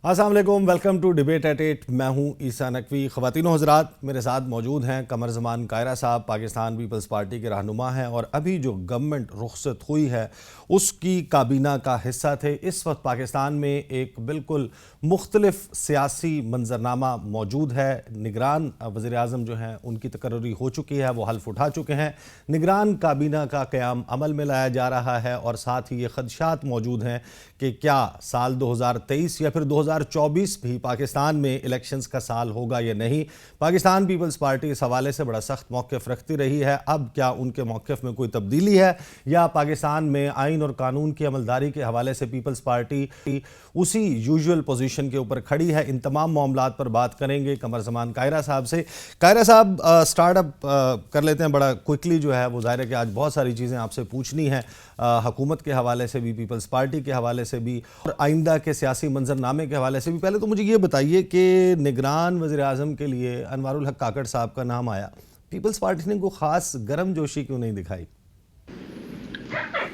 अस्सलाम वालेकुम, welcome to debate eight 8। मैं हूं ईसा नकवी। ख़वातीन हज़रात, मेरे साथ मौजूद हैं कमर ज़मान कायरा साहब, पाकिस्तान पीपल्स पार्टी के रहनुमा हैं और अभी जो गवर्नमेंट रुखसत हुई है उसकी काबीना का हिस्सा थे। इस वक्त पाकिस्तान में एक बिल्कुल मुख्तलिफ सियासी मंजरनामा मौजूद है। निगरान वज़ीर आज़म जो हैं उनकी तकर्री हो चुकी है, वो हल्फ उठा चुके हैं। निगरान काबीना का क़याम अमल में लाया जा रहा है और साथ ही ये ख़दशात मौजूद हैं कि क्या साल 2023 या फिर 2024 भी पाकिस्तान में इलेक्शंस का साल होगा या नहीं। पाकिस्तान पीपल्स पार्टी इस हवाले से बड़ा सख्त मौक़िफ़ रखती रही है। अब क्या उनके मौक़िफ़ में कोई तब्दीली है या पाकिस्तान में आइन और कानून की अमलदारी के हवाले से पीपल्स पार्टी उसी यूजुअल पोजीशन के ऊपर खड़ी है। इन तमाम मामलात पर बात करेंगे कमर ज़मान कायरा साहब से। कायरा साहब, स्टार्टअप कर लेते हैं बड़ा क्विकली। जो है वो ज़ाहिर है कि आज बहुत सारी चीज़ें आपसे पूछनी हैं, हुकूमत के हवाले से भी, पीपल्स पार्टी के हवाले से भी और आइंदा के सियासी मंजरनामे के हवाले से भी। पहले तो मुझे ये बताइए कि निगरान वज़ीर आज़म के लिए अनवारुल हक काकड़ साहब का नाम आया, पीपल्स पार्टी ने कोई ख़ास गर्म जोशी क्यों नहीं दिखाई?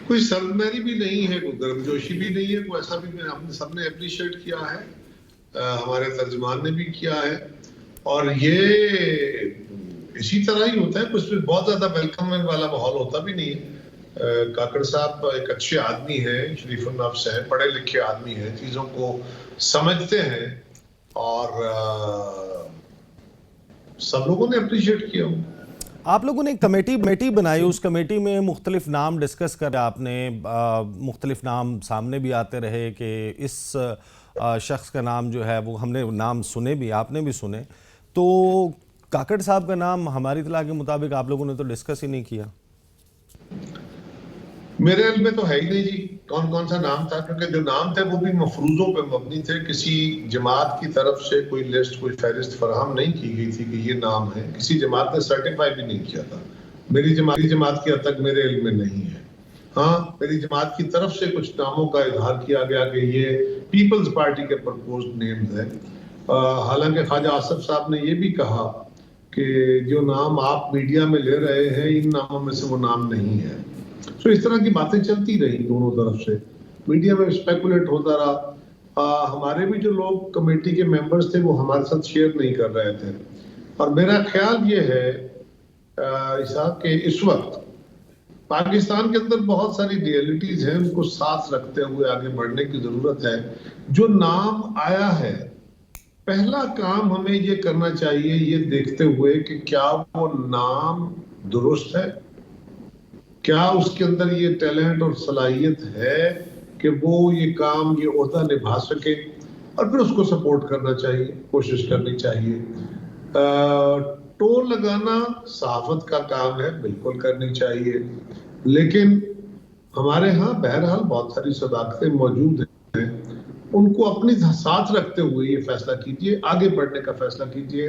कोई सरमरी भी नहीं है, कोई गर्मजोशी भी नहीं है, कोई ऐसा भी नहीं। हमने सबने अप्रिशिएट किया है, हमारे तर्जमान ने भी किया है और ये इसी तरह ही होता है। कुछ बहुत ज्यादा वेलकम वाला माहौल होता भी नहीं है। काकड़ साहब एक अच्छे आदमी हैं, शरीफुल नफ्स हैं, पढ़े लिखे आदमी हैं, चीजों को समझते हैं और सब लोगों ने अप्रिशिएट किया। आप लोगों ने एक कमेटी बनाई, उस कमेटी में मुख्तलिफ नाम डिस्कस कर आपने, मुख्तलिफ नाम सामने भी आते रहे कि इस शख्स का नाम जो है वो हमने नाम सुने भी, आपने भी सुने। तो काकड़ साहब का नाम हमारी इत्तला के मुताबिक आप लोगों ने तो डिस्कस ही नहीं किया। मेरे इल्म में तो है ही नहीं जी कौन कौन सा नाम था, क्योंकि जो नाम थे वो भी मफरूजों पे मबनी थे। किसी जमात की तरफ से कोई लिस्ट, कोई फहरिस्त फराहम नहीं की गई थी कि ये नाम है। किसी जमात ने सर्टिफाई भी नहीं किया था। मेरी जमात की हद तक मेरे इल्म में नहीं है। हाँ, मेरी जमात की तरफ से कुछ नामों का इजहार किया गया कि ये पीपल्स पार्टी के प्रपोज नेम्स है। हालांकि ख्वाजा आसिफ साहब ने ये भी कहा कि जो नाम आप मीडिया में ले रहे हैं इन नामों में से वो नाम नहीं है। तो इस तरह की बातें चलती रही दोनों तरफ से, मीडिया में स्पेकुलेट होता रहा। हमारे भी जो लोग कमेटी के मेंबर्स थे वो हमारे साथ शेयर नहीं कर रहे थे। और मेरा ख्याल ये है इसाक के इस वक्त पाकिस्तान के अंदर बहुत सारी रियलिटीज हैं, उनको साथ रखते हुए आगे बढ़ने की जरूरत है। जो नाम आया है, पहला काम हमें ये करना चाहिए, ये देखते हुए कि क्या वो नाम दुरुस्त है, क्या उसके अंदर ये टैलेंट और सलाहियत है कि वो ये काम, ये ओहदा निभा सके, और फिर उसको सपोर्ट करना चाहिए, कोशिश करनी चाहिए। टोल लगाना सहाफत का काम है, बिल्कुल करनी चाहिए, लेकिन हमारे यहाँ बहरहाल बहुत सारी सदाकतें मौजूद हैं। उनको अपनी साथ रखते हुए ये फैसला कीजिए, आगे बढ़ने का फैसला कीजिए।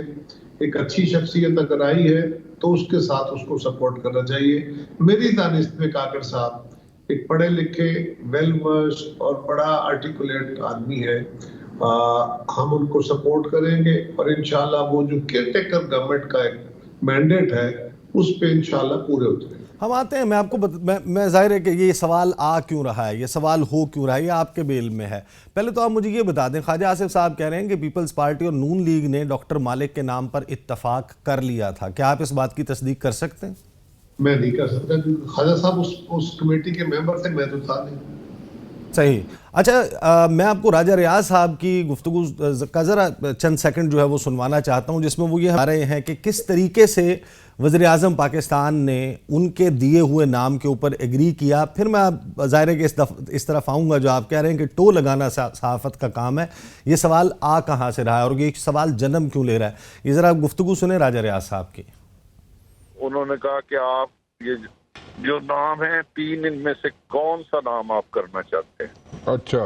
एक अच्छी शख्सियत अगर आई है तो उसके साथ उसको सपोर्ट करना चाहिए। मेरी दानिश में काकड़ साहब एक पढ़े लिखे, वेल वर्स और बड़ा आर्टिकुलेट आदमी है। हम उनको सपोर्ट करेंगे और इंशाल्लाह वो जो केयरटेकर गवर्नमेंट का एक मैंडेट है उस पे इंशाल्लाह पूरे उतरेंगे। हम आते हैं, मैं आपको मैं जाहिर है कि ये सवाल आ क्यों रहा है, ये सवाल हो क्यों रहा है, ये आपके बेल में है। पहले तो आप मुझे ये बता दें, ख्वाजा आसिफ साहब कह रहे हैं कि पीपल्स पार्टी और नून लीग ने डॉक्टर मालिक के नाम पर इत्तफाक कर लिया था। क्या आप इस बात की तस्दीक कर सकते हैं? मैं नहीं कर सकता क्योंकि ख्वाजा साहब उस कमेटी के मेंबर थे, मैं तो था नहीं। सही। अच्छा, मैं आपको राजा रियाज साहब की गुफ्तगू का ज़रा चंद सेकंड जो है वो सुनवाना चाहता हूँ, जिसमें वो ये बता रहे हैं कि किस तरीके से वज़ीर आज़म पाकिस्तान ने उनके दिए हुए नाम के ऊपर एग्री किया। फिर मैं ज़ाहिर है कि इस तरफ आऊँगा जो आप कह रहे हैं कि टो लगाना सहाफ़त का काम है। ये सवाल आ कहाँ से रहा है और ये सवाल जन्म क्यों ले रहा है, ये ज़रा गुफ्तगू सुने राजा रियाज साहब की। उन्होंने कहा कि आप ये जो नाम है, तीन इनमें से कौन सा नाम आप करना चाहते हैं? अच्छा।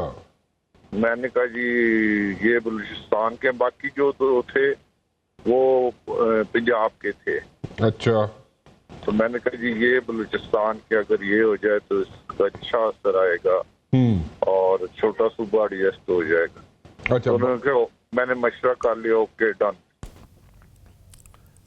मैंने कहा जी ये बलूचिस्तान के, बाकी जो दो थे वो पंजाब के थे। अच्छा। तो मैंने कहा जी ये बलूचिस्तान के अगर ये हो जाए तो इसका अच्छा असर आएगा और छोटा सूबा एडजस्ट हो जाएगा। अच्छा। तो उन्होंने कहा मैंने मशवरा कर लिया, ओके डन।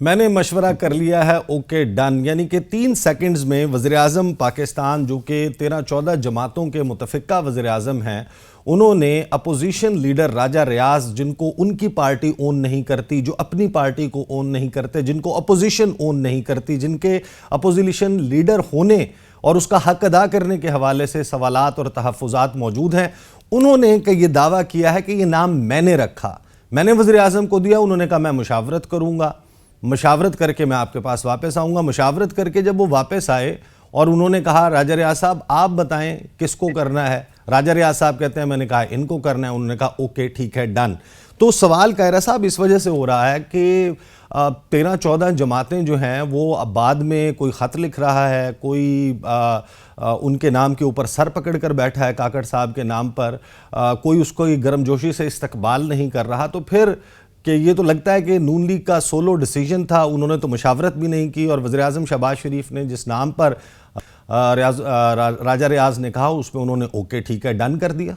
मैंने मशवरा कर लिया है, ओके डन। यानी कि 3 सेकंड्स में वज़ीर-ए-आज़म पाकिस्तान, जो कि 13-14 जमातों के मुतफ़िका वज़ीर-ए-आज़म हैं, उन्होंने अपोजिशन लीडर राजा रियाज, जिनको उनकी पार्टी ओन नहीं करती, जो अपनी पार्टी को ओन नहीं करते, जिनको अपोजिशन ओन नहीं करती, जिनके अपोजिशन लीडर होने और उसका हक अदा करने के हवाले से सवालात और तहफ़्फ़ुज़ात मौजूद हैं, उन्होंने ये दावा किया है कि ये नाम मैंने रखा, मैंने वज़ीर-ए-आज़म को दिया। उन्होंने कहा मैं मुशावरत करूँगा, मशावरत करके मैं आपके पास वापस आऊँगा। मशावरत करके जब वो वापस आए और उन्होंने कहा राजा रियाज साहब आप बताएं किसको करना है, राजा रियाज साहब कहते हैं मैंने कहा इनको करना है। उन्होंने कहा ओके ठीक है डन। तो सवाल कायरा साहब इस वजह से हो रहा है कि 13-14 जमातें जो हैं वो अब बाद में कोई ख़त लिख रहा है, कोई उनके नाम के ऊपर सर पकड़ कर बैठा है काकड़ साहब के नाम पर, कोई उसको गर्मजोशी से इस्तकबाल नहीं कर रहा। तो फिर कि ये तो लगता है कि नून लीग का सोलो डिसीजन था, उन्होंने तो मशावरत भी नहीं की और वज़ीर-ए-आज़म शहबाज शरीफ ने जिस नाम पर राजा रियाज ने कहा उसमें उन्होंने ओके ठीक है डन कर दिया।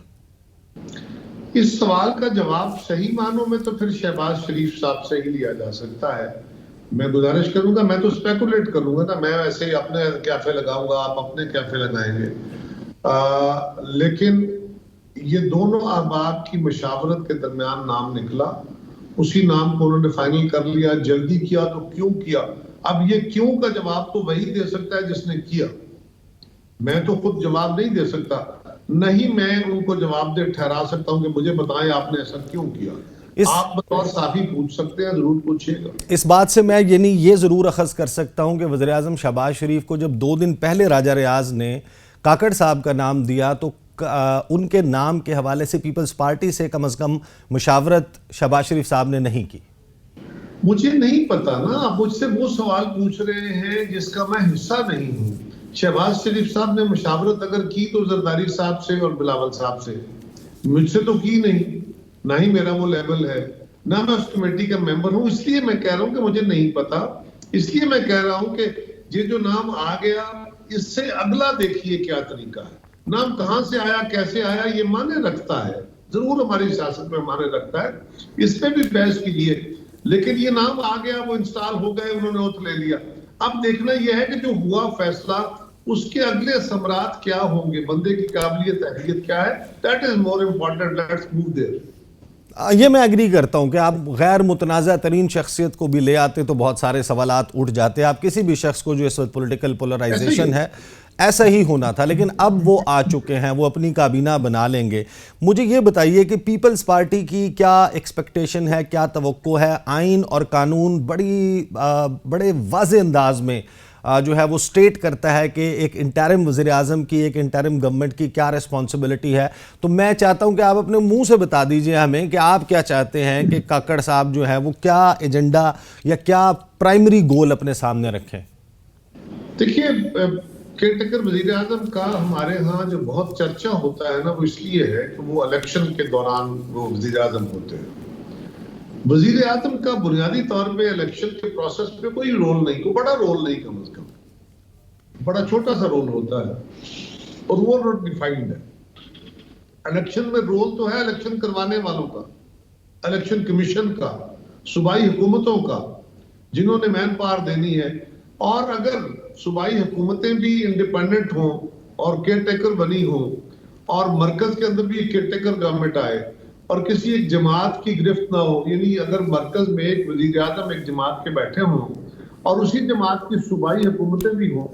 इस सवाल का जवाब सही मानों में तो फिर शहबाज शरीफ साहब से ही लिया जा सकता है। मैं गुजारिश करूंगा, मैं तो स्पेकुलेट करूंगा ना, मैं ऐसे ही अपने कैफे लगाऊंगा, आप अपने कैफे लगाएंगे, लेकिन ये दोनों अहबाब की मशावरत के दरमियान नाम निकला, उसी नाम को उन्होंने फाइनल कर लिया। जल्दी किया तो क्यों किया? अब ये क्यों का जवाब तो वही दे सकता है जिसने किया, मैं तो खुद जवाब नहीं दे सकता, नहीं मैं उनको जवाब दे ठहरा सकता हूं कि मुझे बताएं आपने ऐसा क्यों किया। आप बतौर साफी पूछ सकते हैं, जरूर पूछिएगा। इस बात से मैं ये जरूर अखज़ कर सकता हूं कि वज़ीर-ए-आज़म शहबाज शरीफ को जब 2 दिन पहले राजा रियाज ने काकड़ साहब का नाम दिया तो उनके नाम के हवाले से पीपल्स पार्टी से कम अज़ कम मुशावरत शहबाज शरीफ साहब ने नहीं की। मुझे नहीं पता ना, आप मुझसे वो सवाल पूछ रहे हैं जिसका मैं हिस्सा नहीं हूँ। शहबाज शरीफ साहब ने मुशावरत अगर की तो जरदारी साहब से और बिलावल साहब से, मुझसे तो की नहीं, ना ही मेरा वो लेवल है, ना मैं उस कमेटी का मेंबर हूँ। इसलिए मैं कह रहा हूँ कि मुझे नहीं पता, इसलिए मैं कह रहा हूँ कि ये जो नाम आ गया इससे अगला देखिए क्या तरीका है। नाम कहां से आया, कैसे आया, ये माने रखता है, जरूर हमारी सियासत में माने रखता है, इस पे भी बहस कीजिए, लेकिन ये नाम आ गया, वो इंस्टॉल हो गए, उन्होंने ओथ ले लिया। अब देखना यह है कि जो हुआ फैसला उसके अगले समरात क्या होंगे, बंदे की काबिलियत अहलियत क्या है, that is more important, let's move there. ये मैं एग्री करता हूं कि आप गैर मुतनाज़ा तरीन शख्सियत को भी ले आते तो बहुत सारे सवालात उठ जाते। आप किसी भी शख्स को जो इस वक्त पोलिटिकल पोलराइजेशन है ऐसा ही होना था, लेकिन अब वो आ चुके हैं, वो अपनी काबीना बना लेंगे। मुझे ये बताइए कि पीपल्स पार्टी की क्या एक्सपेक्टेशन है, क्या तवक्को है? आइन और कानून बड़े वाज़े अंदाज में जो है वो स्टेट करता है कि एक इंटरिम वज़ीर-ए-आज़म की, एक इंटरिम गवर्नमेंट की क्या रिस्पॉन्सिबिलिटी है। तो मैं चाहता हूं कि आप अपने मुंह से बता दीजिए हमें कि आप क्या चाहते हैं कि काकड़ साहब जो है वो क्या एजेंडा या क्या प्राइमरी गोल अपने सामने रखें। देखिए, केयरटेकर वज़ीर-ए-आज़म का हमारे यहाँ जो बहुत चर्चा होता है ना, वो इसलिए है कि वो इलेक्शन के दौरान वो वज़ीर-ए-आज़म होते हैं। वज़ीर-ए-आज़म का बुनियादी तौर पे इलेक्शन के प्रोसेस पे कोई रोल नहीं, कोई बड़ा रोल नहीं, कम से कम बड़ा छोटा सा रोल होता है और वो रोल डिफाइंड है। इलेक्शन में रोल तो है इलेक्शन करवाने वालों का, इलेक्शन कमीशन का, सूबाई हुकूमतों का, जिन्होंने मैन पावर देनी है। और अगर सूबाई हुकूमतें भी इंडिपेंडेंट हों और केयरटेकर बनी हों और मरकज के अंदर भी एक केयरटेकर गवर्नमेंट आए और किसी एक जमात की गिरफ्त ना हो, यानी अगर मरकज में एक वज़ीर-ए-आज़म एक जमात के बैठे हों और उसी जमात की सूबाई हुकूमतें भी हों,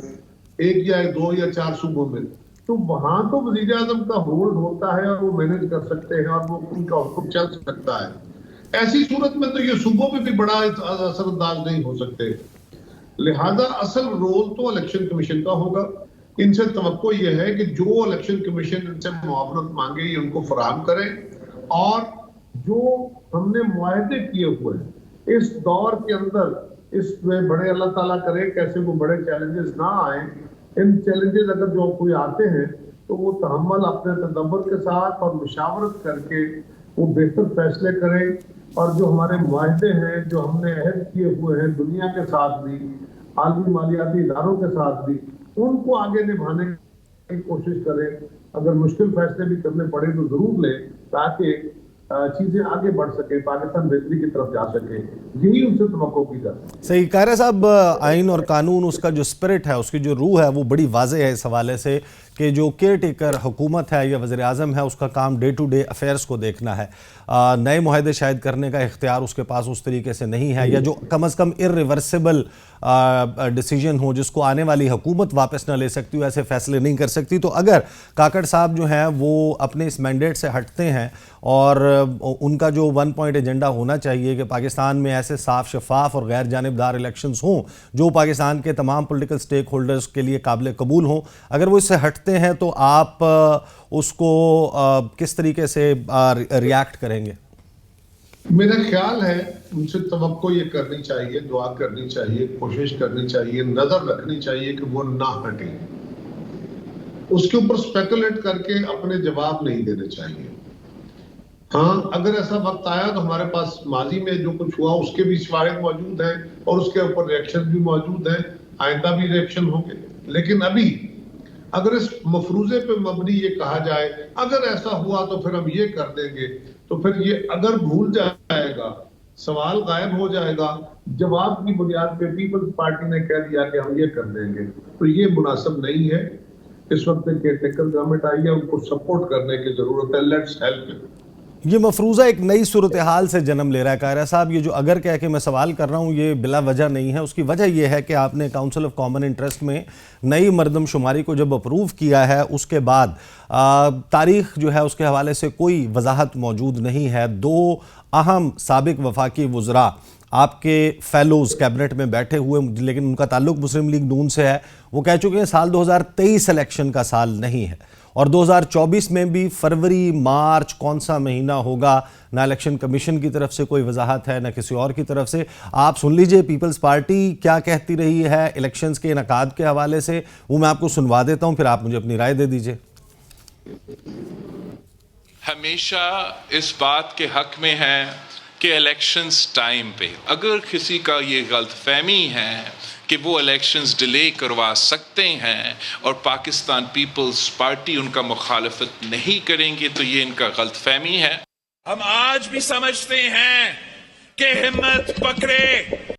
1 या 2 या 4 सूबों में, तो वहां तो वज़ीर-ए-आज़म का होल्ड होता है और वो मैनेज कर सकते हैं और वो उनका हुक्म चल सकता है। ऐसी सूरत में तो ये सूबों में भी बड़ा असरअंदाज नहीं हो सकते। लिहाजा असल रोल तो इलेक्शन कमीशन का होगा। इनसे तवक्को यह है कि जो इलेक्शन कमीशन इनसे मुआवनत मांगे ये उनको फराहम करें और जो हमने मुआहदे किए हुए हैं इस दौर के अंदर, इसमें बड़े अल्लाह ताला करे कैसे वो बड़े चैलेंजेस ना आए। इन चैलेंजेस अगर जो कोई आते हैं तो वो तहम्मुल अपने तदब्बर के साथ और मुशावरत करके वो बेहतर फैसले करें और जो हमारे मुआहदे हैं, जो हमने अहद किए हुए हैं दुनिया के साथ भी, आलमी मालियाती इदारों के साथ भी, उनको आगे निभाने की कोशिश करें। अगर मुश्किल फैसले भी करने पड़े तो जरूर लें, ताकि चीजें आगे बढ़ सके, पाकिस्तान बेहतरी की तरफ जा सके, यही उनसे तवक्को की जाती है। सही कायरा साहब, आइन और कानून, उसका जो स्पिरिट है, उसकी जो रूह है, वो बड़ी वाज़ेह है इस हवाले से कि जो केयर टेकर हुकूमत है या वज़ीर आज़म है, उसका काम डे टू डे अफेयर्स को देखना है। नए मुआहदे शायद करने का इख्तियार उसके पास उस तरीके से नहीं है, या जो कम अज़ कम इर्रिवर्सिबल डिसीजन हो जिसको आने वाली हुकूमत वापस ना ले सकती हो, ऐसे फैसले नहीं कर सकती। तो अगर काकड़ साहब जो हैं वो अपने इस मैंडेट से हटते हैं और उनका जो 1 पॉइंट एजेंडा होना चाहिए कि पाकिस्तान में ऐसे साफ शफाफ और गैर जानिबदार इलेक्शंस हों जो पाकिस्तान के तमाम पॉलिटिकल स्टेक होल्डर्स के लिए काबिल कबूल हों, अगर वो इससे हटते हैं तो आप उसको किस तरीके से रिएक्ट करेंगे? मेरा ख्याल है उनसे तवक्को ये करनी चाहिए, दुआ करनी चाहिए, कोशिश करनी चाहिए, नजर रखनी चाहिए कि वो ना हटे। उसके ऊपर स्पेकुलेट करके अपने जवाब नहीं देने चाहिए। हाँ, अगर ऐसा वक्त आया तो हमारे पास माजी में जो कुछ हुआ उसके भी शवाहिद मौजूद हैं और उसके ऊपर रिएक्शन भी मौजूद हैं, आइंदा भी रिएक्शन होंगे। लेकिन अभी अगर इस मफरूजे पे मबनी ये कहा जाए अगर ऐसा हुआ तो फिर हम ये कर देंगे, तो फिर ये अगर भूल जाएगा, सवाल गायब हो जाएगा। जवाब की बुनियाद पे पीपल्स पार्टी ने कह दिया कि हम ये कर देंगे, तो ये मुनासिब नहीं है। इस वक्त केयरटेकर गवर्नमेंट आई है, उनको सपोर्ट करने की जरूरत है। Let's help. ये मफरूज़ा एक नई सूरत हाल से जन्म ले रहा है कायरा साहब। ये जो अगर कह के मैं सवाल कर रहा हूँ ये बिला वजह नहीं है। उसकी वजह यह है कि आपने काउंसिल ऑफ कॉमन इंटरेस्ट में नई मरदमशुमारी को जब अप्रूव किया है उसके बाद तारीख जो है उसके हवाले से कोई वजाहत मौजूद नहीं है। 2 अहम साबिक वफाकी वज़रा आपके फेलोज़ कैबिनेट में बैठे हुए, लेकिन उनका ताल्लुक मुस्लिम लीग नून से है, वो कह चुके हैं साल 2023 इलेक्शन का साल नहीं है और 2024 में भी फरवरी मार्च कौन सा महीना होगा ना इलेक्शन कमीशन की तरफ से कोई वजाहत है ना किसी और की तरफ से। आप सुन लीजिए पीपल्स पार्टी क्या कहती रही है इलेक्शंस के इनकाद के हवाले से, वो मैं आपको सुनवा देता हूं, फिर आप मुझे अपनी राय दे दीजिए। हमेशा इस बात के हक में है कि इलेक्शंस टाइम पे, अगर किसी का ये गलतफहमी है कि वो इलेक्शंस डिले करवा सकते हैं और पाकिस्तान पीपल्स पार्टी उनका मुखालफत नहीं करेंगे, तो ये इनका गलतफहमी है। हम आज भी समझते हैं कि हिम्मत पकड़े,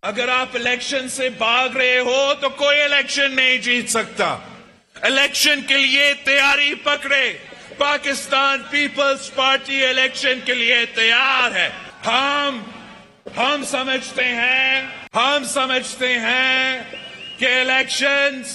अगर आप इलेक्शन से भाग रहे हो तो कोई इलेक्शन नहीं जीत सकता। इलेक्शन के लिए तैयारी पकड़े। पाकिस्तान पीपल्स पार्टी इलेक्शन के लिए तैयार है। हम समझते हैं कि इलेक्शंस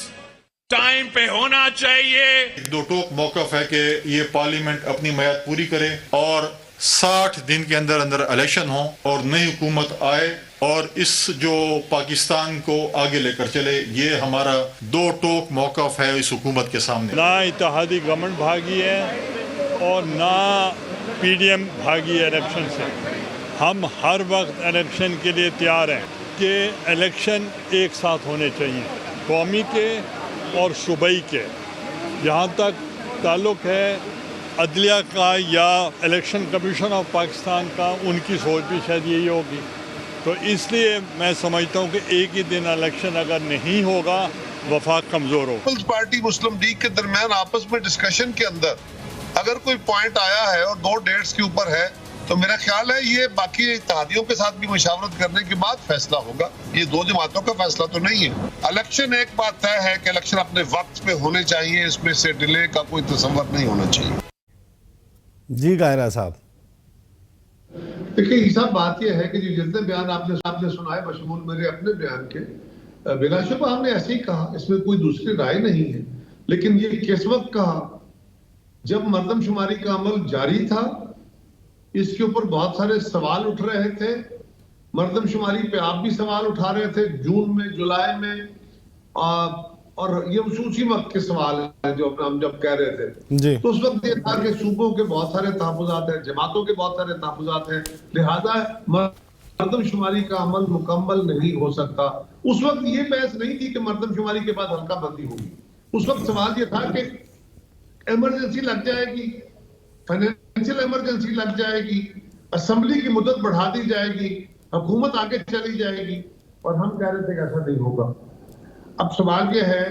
टाइम पे होना चाहिए। दो टोक मौकफ है कि ये पार्लियामेंट अपनी मियाद पूरी करे और 60 दिन के अंदर अंदर इलेक्शन हो और नई हुकूमत आए और इस जो पाकिस्तान को आगे लेकर चले। ये हमारा दो टोक मौकफ है इस हुकूमत के सामने। ना इत्तेहादी गवर्नमेंट भागी है और ना पीडीएम भागी है इलेक्शन से। हम हर वक्त इलेक्शन के लिए तैयार हैं कि इलेक्शन एक साथ होने चाहिए, कौमी के और सूबाई के। जहाँ तक ताल्लुक़ है अदलिया का या इलेक्शन कमीशन ऑफ पाकिस्तान का, उनकी सोच भी शायद यही होगी। तो इसलिए मैं समझता हूँ कि एक ही दिन इलेक्शन अगर नहीं होगा वफाक कमज़ोर हो। पीपल्स पार्टी मुस्लिम लीग के दरमियान आपस में डिस्कशन के अंदर अगर कोई पॉइंट आया है और 2 डेट्स के ऊपर है, तो मेरा ख्याल है ये बाकी इत्तेहादियों के साथ भी मुशावरत करने के बाद फैसला होगा। ये 2 जमातों का फैसला तो नहीं है। इलेक्शन एक बात तय है कि इलेक्शन अपने वक्त पे होने चाहिए, इसमें से डिले का कोई तसव्वुर नहीं होना चाहिए। जी कायरा साहब, देखिए ईसा, बात यह है कि जितने बयान आपने सुनाए बशमूल मेरे अपने बयान के, बिलाशुबा हमने ऐसे ही कहा, इसमें कोई दूसरी राय नहीं है। लेकिन ये किस वक्त कहा? जब मरदमशुमारी का अमल जारी था, इसके ऊपर बहुत सारे सवाल उठ रहे थे। मरदमशुमारी पे आप भी सवाल उठा रहे थे जून में, जुलाई में, और ये उसी वक्त के सवाल है जो हम जब कह रहे थे जी। तो उस वक्त ये था कि सूबों के बहुत सारे तहफ़्फ़ुज़ात हैं, जमातों के बहुत सारे तहफ़्फ़ुज़ात हैं, लिहाजा मरदमशुमारी का अमल मुकम्मल नहीं हो सकता। उस वक्त ये बहस नहीं थी कि मरदमशुमारी के बाद हल्का बंदी होगी। उस वक्त सवाल ये था कि इमरजेंसी लग जाएगी, फाइनेंशियल इमरजेंसी लग जाएगी, असेंबली की मुद्दत बढ़ा दी जाएगी, हुकूमत आगे चली जाएगी, और हम कह रहे थे कि ऐसा नहीं होगा। अब सवाल यह है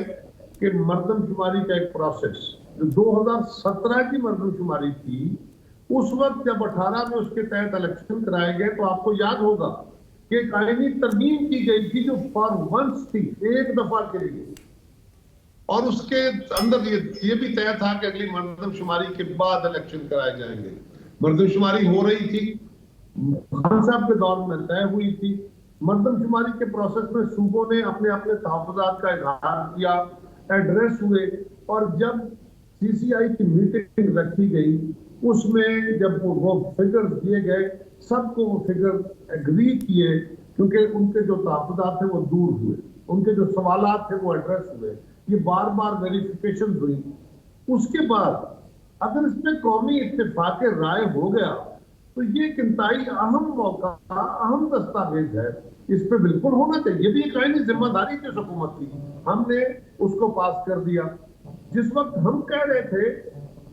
कि मरदमशुमारी का एक प्रोसेस जो 2017 की मरदमशुमारी थी उस वक्त जब 18 में उसके तहत इलेक्शन कराए गए तो आपको याद होगा कि एक आईनी तरमीम की गई थी जो फॉर वंस थी, एक दफा के लिए, और उसके अंदर ये भी तय था कि अगली मर्दमशुमारी के बाद इलेक्शन कराए जाएंगे। मर्दमशुमारी हो रही थी, खान साहब के दौर में तय हुई थी। मर्दमशुमारी के प्रोसेस में सूबों ने अपने अपने तहफ़्फ़ुज़ात का इज़हार किया, एड्रेस हुए, और जब सीसीआई की मीटिंग रखी गई उसमें जब वो फिगर्स दिए गए, सबको वो फिगर एग्री किए, क्योंकि उनके जो तहफ़्फ़ुज़ात थे वो दूर हुए, उनके जो सवालात थे वो एड्रेस हुए, ये बार बार वेरिफिकेशन हुई। उसके बाद अगर इसमें कौमी इत्तेफाक राय हो गया तो ये एक इंतहाई अहम मौका, अहम दस्तावेज है, इस पे बिल्कुल होना चाहिए। ये भी एक आईनी जिम्मेदारी थी हुकूमत की, हमने उसको पास कर दिया। जिस वक्त हम कह रहे थे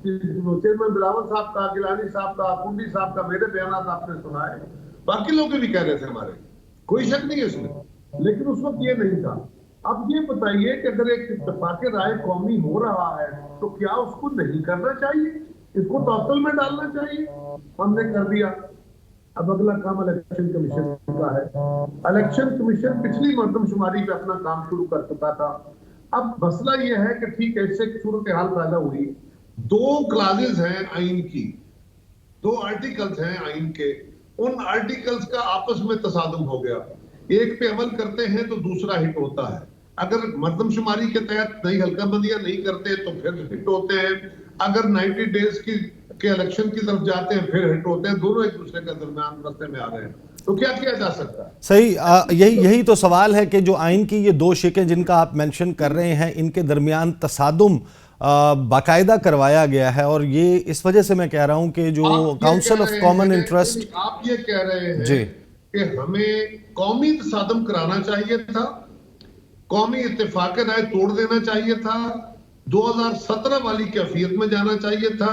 कि चेयरमैन बिलावल साहब का, गिलानी साहब का, कुंडी साहब का, मेरे बयान आपने सुनाए, बाकी लोग भी कह रहे थे हमारे, कोई शक नहीं है इसमें, लेकिन उस वक्त ये नहीं था। अब ये बताइए कि अगर एक इत्तेफाक राय कौमी हो रहा है तो क्या उसको नहीं करना चाहिए, इसको तौतल में डालना चाहिए? हमने कर दिया। अब अगला काम इलेक्शन कमीशन का है। इलेक्शन कमीशन पिछली मर्दमशुमारी पे अपना काम शुरू कर चुका था। अब मसला ये है कि ठीक है, इससे सूरत हाल पैदा हुई, 2 क्लासेस हैं आइन की, 2 आर्टिकल्स हैं आइन के, उन आर्टिकल्स का आपस में तसादुम हो गया, एक पे अमल करते हैं तो दूसरा हिट होता है। अगर मर्दमशुमारी के तहत नई हल्काबंदियां नहीं करते तो फिर हिट होते हैं, अगर 90 डेज के इलेक्शन की तरफ जाते हैं फिर हिट होते हैं, दोनों एक दूसरे के दरमियान रास्ते में आ रहे हैं, तो क्या किया जा सकता है? सही, यही तो सवाल है कि जो आइन की ये 2 शिकें जिनका आप मेंशन कर रहे हैं, इनके दरमियान तसादुम बाकायदा करवाया गया है, और ये इस वजह से मैं कह रहा हूं कि जो काउंसिल ऑफ कॉमन इंटरेस्ट, आप ये कह रहे हैं जी कि हमें कौमी तसादुम कराना चाहिए था, कौमी इत्तेफाक राय तोड़ देना चाहिए था, 2017 वाली कैफियत में जाना चाहिए था,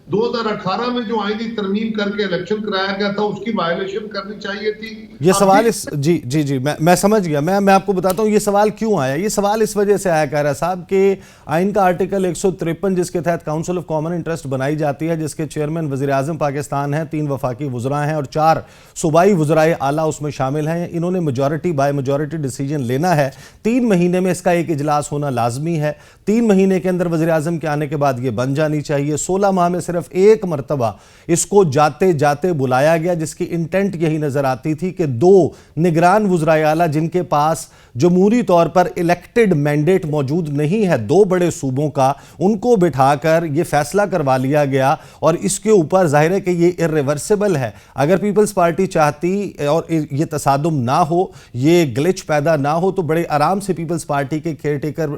2018 में जो आईनी तरमीम करके इलेक्शन कराया गया था उसकी वायलेशन करनी चाहिए थी। ये सवाल इस जी मैं समझ गया। मैं आपको बताता हूँ ये सवाल क्यों आया। ये सवाल इस वजह से आया कायरा साहब के आइन का आर्टिकल 153 जिसके तहत काउंसिल ऑफ कॉमन इंटरेस्ट बनाई जाती है, जिसके चेयरमैन वज़ीर आज़म पाकिस्तान हैं, 3 वफाकी वज़रा हैं और 4 सूबाई वज़राए आला उसमें शामिल हैं। इन्होंने मेजॉरिटी बाय मेजॉरिटी डिसीजन लेना है। 3 महीने में इसका एक इजलास होना लाजमी है। 3 महीने के अंदर वज़ीर आज़म के आने के बाद ये बन जानी चाहिए। 16 माह में सिर्फ एक मरतबा इसको जाते जाते बुलाया गया, जिसकी इंटेंट यही नजर आती थी कि 2 निगरान वज़राए आला जिनके पास जमहूरी तौर पर इलेक्टेड मैंडेट मौजूद नहीं है 2 बड़े सूबों का, उनको बिठाकर ये फैसला करवा लिया गया। और इसके ऊपर जाहिर है कि ये इर्रिवर्सिबल है। अगर पीपल्स पार्टी चाहती और ये तसादुम ना हो, ये ग्लिच पैदा ना हो, तो बड़े आराम से पीपल्स पार्टी के केयरटेकर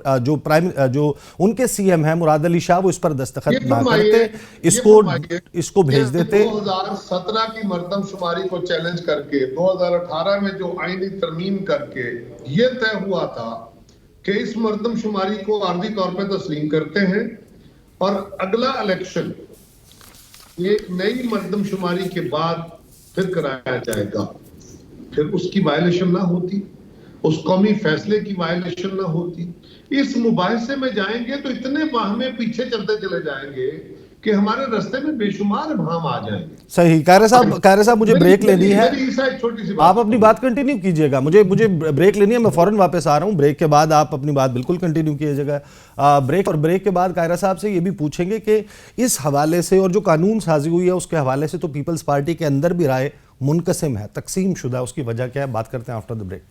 जो उनके सीएम हैं मुराद अली शाह, वो इस पर दस्तखत ना करते, इसको भेज देते। 2017 की मर्दमशुमारी को चैलेंज करके 2018 में जो आईनी तरमीम करके ये तय हुआ था कि इस मर्दमशुमारी को आर्जी तौर पर तस्लीम करते हैं और अगला इलेक्शन एक नई मर्दमशुमारी के बाद फिर कराया जाएगा, फिर उसकी वायलेशन ना होती, उस कौमी फैसले की वायलेशन ना होती। इस मुबाहिसे में जाएंगे तो इतने वाहमे पीछे चलते चले जाएंगे कि हमारे रास्ते में बेशुमार हम आ जाएंगे। सही। कायरा साहब मुझे ब्रेक लेनी है, आप अपनी बात कंटिन्यू कीजिएगा। मुझे ब्रेक लेनी है, मैं फौरन वापस आ रहा हूं। ब्रेक के बाद आप अपनी बात बिल्कुल कंटिन्यू कीजिएगा। ब्रेक के बाद कायरा साहब से ये भी पूछेंगे कि इस हवाले से और जो कानून साजी हुई है उसके हवाले से तो पीपल्स पार्टी के अंदर भी राय मुनकसिम है, तकसीम शुदा, उसकी वजह क्या है, बात करते हैं after the break.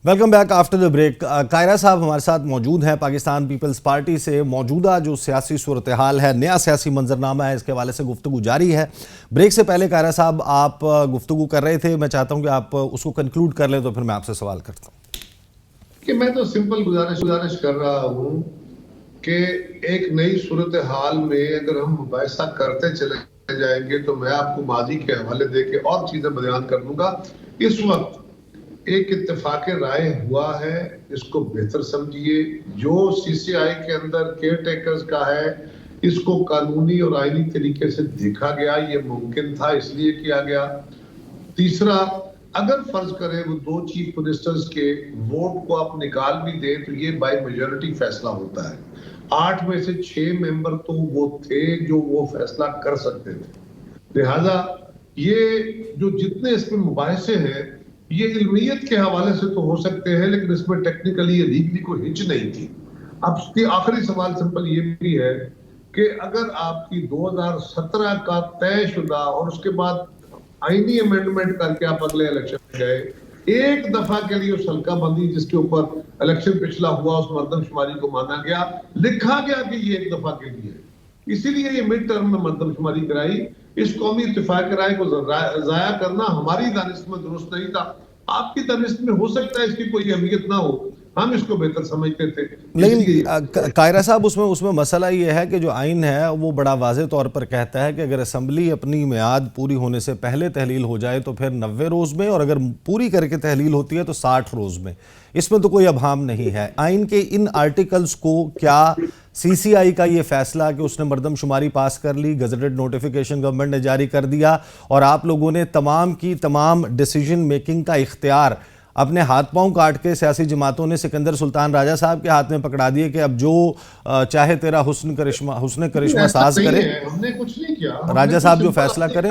Welcome back after the break. Kaira साहब हमारे साथ मौजूद हैं पाकिस्तान पीपल्स पार्टी से। मौजूदा जो सियासी सूरत हाल है, नया सियासी मंजरनामा है, इसके हवाले से गुफ्तगू जारी है। ब्रेक से पहले कायरा साहब आप गुफ्तगू कर रहे थे, मैं चाहता हूं कि आप उसको कंक्लूड कर लें तो फिर मैं आपसे सवाल करता हूं। कि देखिए, मैं तो सिंपल गुजारिश कर रहा हूं कि एक नई सूरत हाल में अगर हम मुबाहिसा करते चले जाएंगे तो मैं आपको माजी के हवाले दे के और चीजें बयान कर दूंगा। इस वक्त एक इत्तेफाक राय हुआ है, इसको बेहतर समझिए। जो CCI के अंदर केयर टेकर्स का है, इसको कानूनी और आईनी तरीके से देखा गया, ये मुमकिन था इसलिए किया गया। तीसरा, अगर फर्ज करें वो 2 चीफ मिनिस्टर्स के वोट को आप निकाल भी दें तो ये बाय मेजॉरिटी फैसला होता है। 8 में से 6 मेंबर तो वो थे जो वो फैसला कर सकते थे। लिहाजा ये जो जितने इसमें मुबाहिसे हैं ये इल्मियत के हवाले से तो हो सकते हैं, लेकिन इसमें टेक्निकली या लीगली कोई हिच नहीं थी। अब आखिरी सवाल सिंपल ये भी है कि अगर आपकी 2017 का तयशुदा और उसके बाद आईनी अमेंडमेंट करके आप अगले इलेक्शन गए, एक दफा के लिए उस हल्का बंदी जिसके ऊपर इलेक्शन पिछला हुआ उस मर्दमशुमारी को माना गया, लिखा गया कि ये एक दफा के लिए, इसीलिए ये मिड टर्म में मर्दमशुमारी कराई। इस कौमी इत्तेफाक राय को जाया करना हमारी दानिश में दुरुस्त नहीं था। आपकी दानिश में हो सकता है इसकी कोई अहमियत ना हो, हम इसको बेहतर समझते थे। लेकिन कायरा साहब उसमें मसला ये है कि जो आइन है वो बड़ा वाज़े तौर पर कहता है कि अगर असम्बली अपनी मियाद पूरी होने से पहले तहलील हो जाए तो फिर 90 रोज़ में, और अगर पूरी करके तहलील होती है तो 60 रोज़ में। इसमें तो कोई अभाम नहीं है। आइन के इन आर्टिकल्स को क्या CCI का ये फैसला कि उसने मर्दमशुमारी पास कर ली, गजटेड नोटिफिकेशन गवर्नमेंट ने जारी कर दिया और आप लोगों ने तमाम की तमाम डिसीजन मेकिंग का इख्तियार अपने हाथ पांव काट के सियासी जमातों ने सिकंदर सुल्तान राजा साहब के हाथ में पकड़ा दिए कि अब जो चाहे तेरा हुस्न करिश्मा साज करे, हमने कुछ नहीं किया, राजा साहब जो फैसला करें।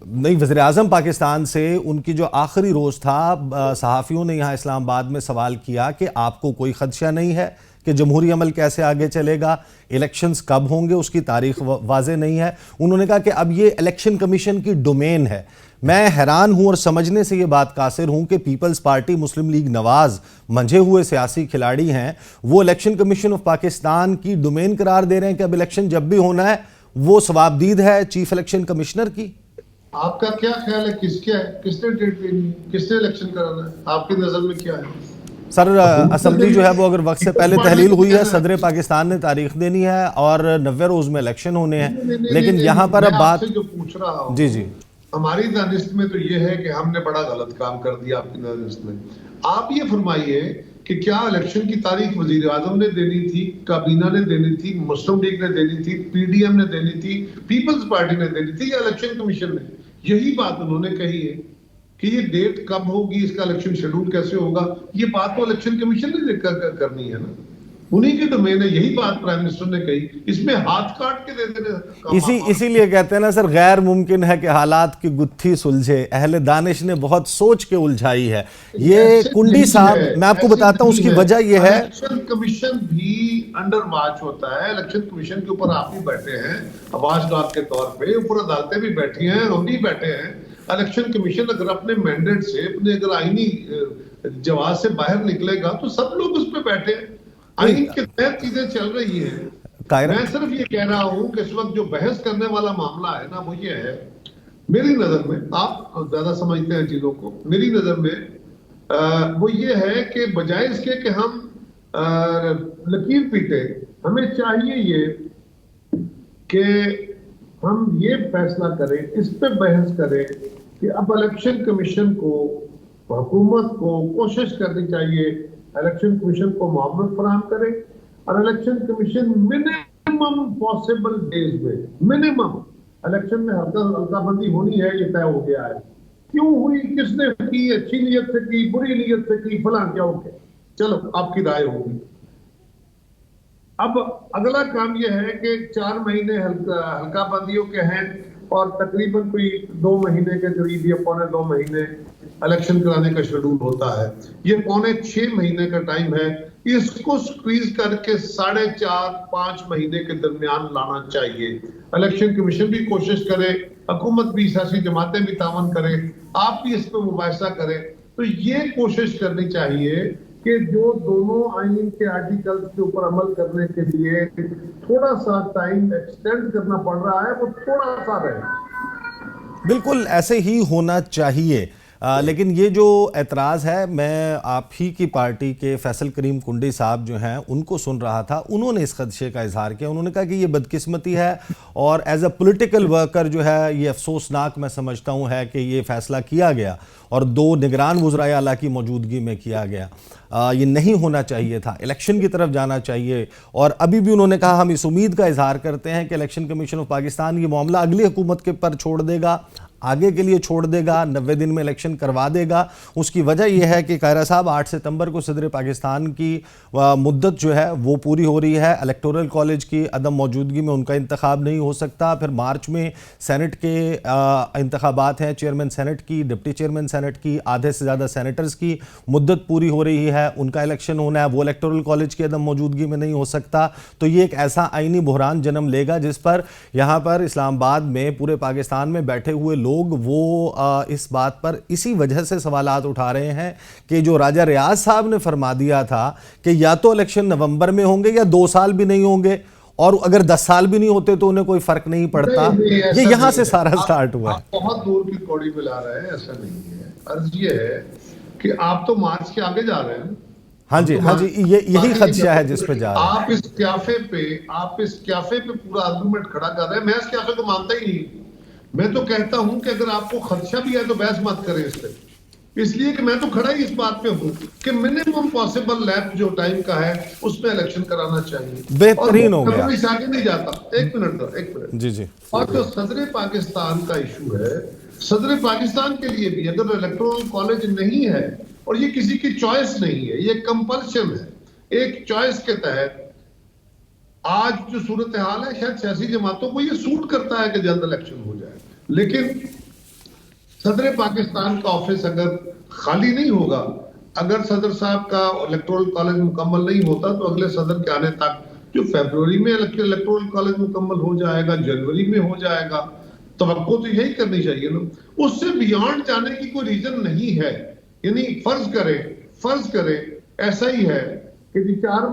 नहीं, वज़ीर आज़म पाकिस्तान से उनकी जो आखिरी रोज़ था, सहाफ़ियों ने यहाँ इस्लामाबाद में सवाल किया कि आपको कोई खदशा नहीं है कि जमहूरी अमल कैसे आगे चलेगा, इलेक्शंस कब होंगे उसकी तारीख वाज़े नहीं है। उन्होंने कहा कि अब ये इलेक्शन कमीशन की डोमेन है। मैं हैरान हूँ और समझने से ये बात कासिर हूँ कि पीपल्स पार्टी, मुस्लिम लीग नवाज मंझे हुए सियासी खिलाड़ी हैं, वो इलेक्शन कमीशन ऑफ पाकिस्तान की डोमेन करार दे रहे हैं कि अब इलेक्शन जब भी होना है वो सवाबदीद है चीफ इलेक्शन कमिश्नर की। आपका क्या ख्याल है, किसने इलेक्शन कराना है, आपकी नजर में क्या है? सर, असम्बली जो है वो अगर वक्त से पहले तहलील हुई है, सदर पाकिस्तान ने तारीख देनी है और 90 रोज में इलेक्शन होने हैं, लेकिन यहाँ पर अब बात जो पूछ रहा हूँ, जी हमारी दानिश में तो ये है कि हमने बड़ा गलत काम कर दिया आपकी दानिश में। आप ये फरमाइए कि क्या इलेक्शन की तारीख वजीर आजम ने देनी थी, काबीना ने देनी थी, मुस्लिम लीग ने देनी थी, PDM ने देनी थी, पीपल्स पार्टी ने देनी थी, या इलेक्शन कमीशन ने? यही बात उन्होंने कही है कि ये डेट कब होगी, इसका इलेक्शन शेड्यूल कैसे होगा, ये बात तो इलेक्शन कमीशन ने करनी है ना, उन्हीं की डोमेन है। यही बात प्राइम मिनिस्टर ने कही, इसमें हाथ काट के दे देने। इसीलिए कहते हैं ना सर, गैर मुमकिन है कि हालात की गुत्थी सुलझे, अहले दानिश ने बहुत सोच के उलझाई है ये कुंडी साहब। मैं आपको बताता हूं उसकी वजह यह है, इलेक्शन कमीशन भी अंडर वॉच होता है। इलेक्शन कमीशन के ऊपर आप भी बैठे हैं आवाजदार के तौर पे, ऊपर अदालतें भी बैठी हैं, हम भी बैठे हैं। इलेक्शन कमीशन अगर अपने मैंडेट से, अपने अगर आईनी जवाब से बाहर निकलेगा तो सब लोग उस पर बैठे हैं, आइन के तहत चीजें चल रही है। मैं सिर्फ ये कह रहा हूं कि इस वक्त जो बहस करने वाला मामला है ना, वो ये है, मेरी नजर में, आप ज्यादा समझते हैं चीजों को, मेरी नजर में वो ये है कि बजाय इसके कि हम लकीर पीटे, हमें चाहिए ये कि हम ये फैसला करें, इस पे बहस करें कि अब इलेक्शन कमीशन को, हुकूमत को कोशिश करनी चाहिए इलेक्शन कमीशन को मामूल फराहम करे और election commission minimum possible days में, मिनिमम इलेक्शन में हल्काबंदी होनी है, ये तय हो गया है। क्यों हुई, किसने की, अच्छी नीयत से की, बुरी नीयत से की, फलां क्या हो गया, चलो आपकी राय होगी। अब अगला काम यह है कि 4 महीने हल्काबंदियों के हैं और तकरीबन कोई 2 महीने के करीब या 2.25 महीने इलेक्शन कराने का शेड्यूल होता है। ये 6.25 महीने का टाइम है, इसको स्क्वीज करके 4.5-5 महीने के दरमियान लाना चाहिए। इलेक्शन कमीशन भी कोशिश करे, हुकूमत भी, सियासी जमातें भी तावन करे, आप भी इस पर मुबाहिसा करें। तो ये कोशिश करनी चाहिए कि जो दोनों आइन के आर्टिकल्स के ऊपर अमल करने के लिए थोड़ा सा टाइम एक्सटेंड करना पड़ रहा है, वो थोड़ा सा रहे। बिल्कुल ऐसे ही होना चाहिए। लेकिन ये जो एतराज़ है, मैं आप ही की पार्टी के फैसल करीम कुंडी साहब जो हैं उनको सुन रहा था, उन्होंने इस खदशे का इजहार किया। उन्होंने कहा कि ये बदकिस्मती है और एज अ पॉलिटिकल वर्कर जो है ये अफसोसनाक मैं समझता हूँ है कि ये फैसला किया गया और 2 निगरान वज़राए आला की मौजूदगी में किया गया। ये नहीं होना चाहिए था, इलेक्शन की तरफ जाना चाहिए। और अभी भी उन्होंने कहा हम इस उम्मीद का इजहार करते हैं कि इलेक्शन कमीशन ऑफ पाकिस्तान ये मामला अगली हुकूमत के पर छोड़ देगा, आगे के लिए छोड़ देगा, 90 दिन में इलेक्शन करवा देगा। उसकी वजह यह है कि कायरा साहब 8 सितंबर को सदर पाकिस्तान की मुद्दत जो है वो पूरी हो रही है। इलेक्टोरल कॉलेज की अदम मौजूदगी में उनका इंतखाब नहीं हो सकता। फिर मार्च में सेनेट के इंतखाबात हैं, चेयरमैन सेनेट की, डिप्टी चेयरमैन सेनेट की, आधे से ज़्यादा सेनेटर्स की मुद्दत पूरी हो रही है, उनका इलेक्शन होना है, वो इलेक्टोरल कॉलेज की अदम मौजूदगी में नहीं हो सकता। तो ये एक ऐसा आइनी बहरान जन्म लेगा जिस पर यहाँ पर इस्लामाबाद में पूरे पाकिस्तान में बैठे हुए लोग वो इस बात पर इसी वजह से सवालात उठा रहे हैं कि जो राजा रियाज साहब ने फरमा दिया था कि या तो इलेक्शन नवंबर में होंगे या 2 साल भी नहीं होंगे, और अगर 10 साल भी नहीं होते तो उन्हें कोई फर्क नहीं पड़ता। ये यहाँ से सारा स्टार्ट हुआ है। बहुत दूर की कौड़ी मिला रहे हैं, ऐसा नहीं है। अर्ज ये है कि आप तो मार्च के आगे जा रहे हैं। हाँ जी, हाँ जी, यही खदशा है जिस पे जा रहे हैं। आप इस क्याफे पे पूरा आर्गुमेंट खड़ा कर रहे हैं। मैं इस क्याफे को मानता ही नहीं। मैं तो कहता हूं कि अगर आपको खदशा भी है तो बहस मत करें इस पे, इसलिए कि मैं तो खड़ा ही इस बात पे हूं कि मिनिमम पॉसिबल लैप जो टाइम का है उसमें इलेक्शन कराना चाहिए। बेहतरीन हो गया। इस आगे नहीं जाता। एक मिनट जी जी। और जो सदर पाकिस्तान का इशू है, सदर पाकिस्तान के लिए भी अगर इलेक्टोरल कॉलेज नहीं है, और ये किसी की चॉइस नहीं है, ये कंपल्शन है, एक चॉइस के तहत आज जो सूरत हाल है शायद सियासी जमातों को ये सूट करता है कि जल्द इलेक्शन हो जाए, लेकिन सदर पाकिस्तान का ऑफिस अगर खाली नहीं होगा, अगर सदर साहब का इलेक्टोरल कॉलेज मुकम्मल नहीं होता तो अगले सदर के आने तक जो फरवरी में इलेक्टोरल कॉलेज मुकम्मल हो जाएगा, जनवरी में हो जाएगा, तवक्को तो यही करनी चाहिए ना। उससे बियॉन्ड जाने की कोई रीजन नहीं है। यानी फर्ज करें ऐसा ही है कि 4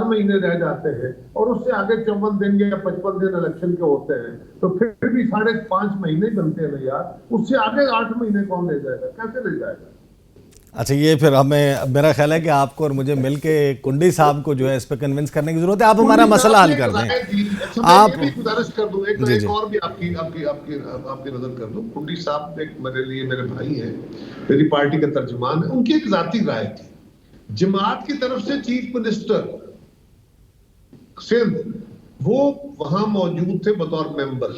महीने रह जाते हैं और उससे आगे 54 दिन या 55 दिन इलेक्शन के होते हैं, तो फिर भी 5.5 महीने बनते हैं ना यार। उससे आगे 8 महीने कौन ले जाएगा, कैसे ले जाएगा? अच्छा, ये फिर हमें, मेरा ख्याल है कि आपको और मुझे मिलके कुंडी साहब को जो है इस पे कन्विंस करने की जरूरत है। आप हमारा मसला हल कर दें। आप गुजारिश कर दूं, एक और भी आपकी नजर कर दूं। कुंडी साहब एक मेरे लिए मेरे भाई हैं, मेरी पार्टी के तर्जुमान है। उनकी एक जाती राय थी, जमात की तरफ से चीफ मिनिस्टर सिंध वो वहां मौजूद थे बतौर मेंबर,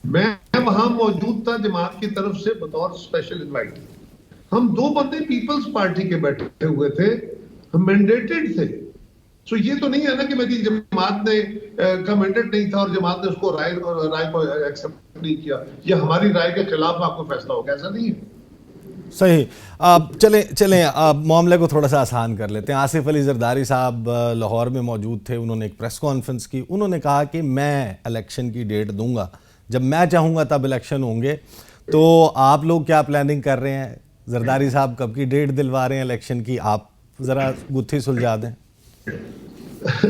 मैं वहां मौजूद था जमात की तरफ से बतौर स्पेशल इनवाइट। हम 2 बंदे पीपल्स पार्टी के बैठे हुए थे, हम मैंडेटेड थे। सो ये तो नहीं है ना कि मेरी जमात ने का मैंडेट नहीं था और जमात ने उसको राय को एक्सेप्ट नहीं किया, या हमारी राय के खिलाफ आपको फैसला होगा, ऐसा नहीं है। सही। आप चलें आप मामले को थोड़ा सा आसान कर लेते हैं। आसिफ अली जरदारी साहब लाहौर में मौजूद थे, उन्होंने एक प्रेस कॉन्फ्रेंस की, उन्होंने कहा कि मैं इलेक्शन की डेट दूंगा, जब मैं चाहूँगा तब इलेक्शन होंगे। तो आप लोग क्या प्लानिंग कर रहे हैं? जरदारी साहब कब की डेट दिलवा रहे हैं इलेक्शन की? आप ज़रा गुत्थी सुलझा दें।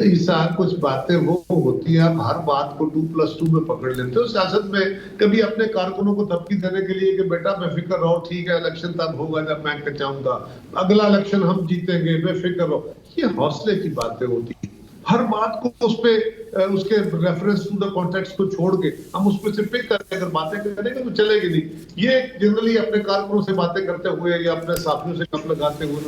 ईसा कुछ बातें वो होती है, आप हर बात को 2+2 में पकड़ लेते हो। सियासत में कभी अपने कारकुनों को धमकी देने के लिए कि बेटा बेफिक्र रहो, ठीक है इलेक्शन तब होगा जब मैं चाहूंगा, अगला इलेक्शन हम जीतेंगे, बेफिक्र रहो, ये हौसले की बातें होती है। हर बात को उस पे उसके रेफरेंस टू द कॉन्टेक्स्ट को छोड़ के हम उस पे से पिक करके अगर बातें करेंगे तो चलेगी नहीं। ये जनरली अपने कारकुनों से बातें करते हुए या अपने साथियों से कप लगाते हुए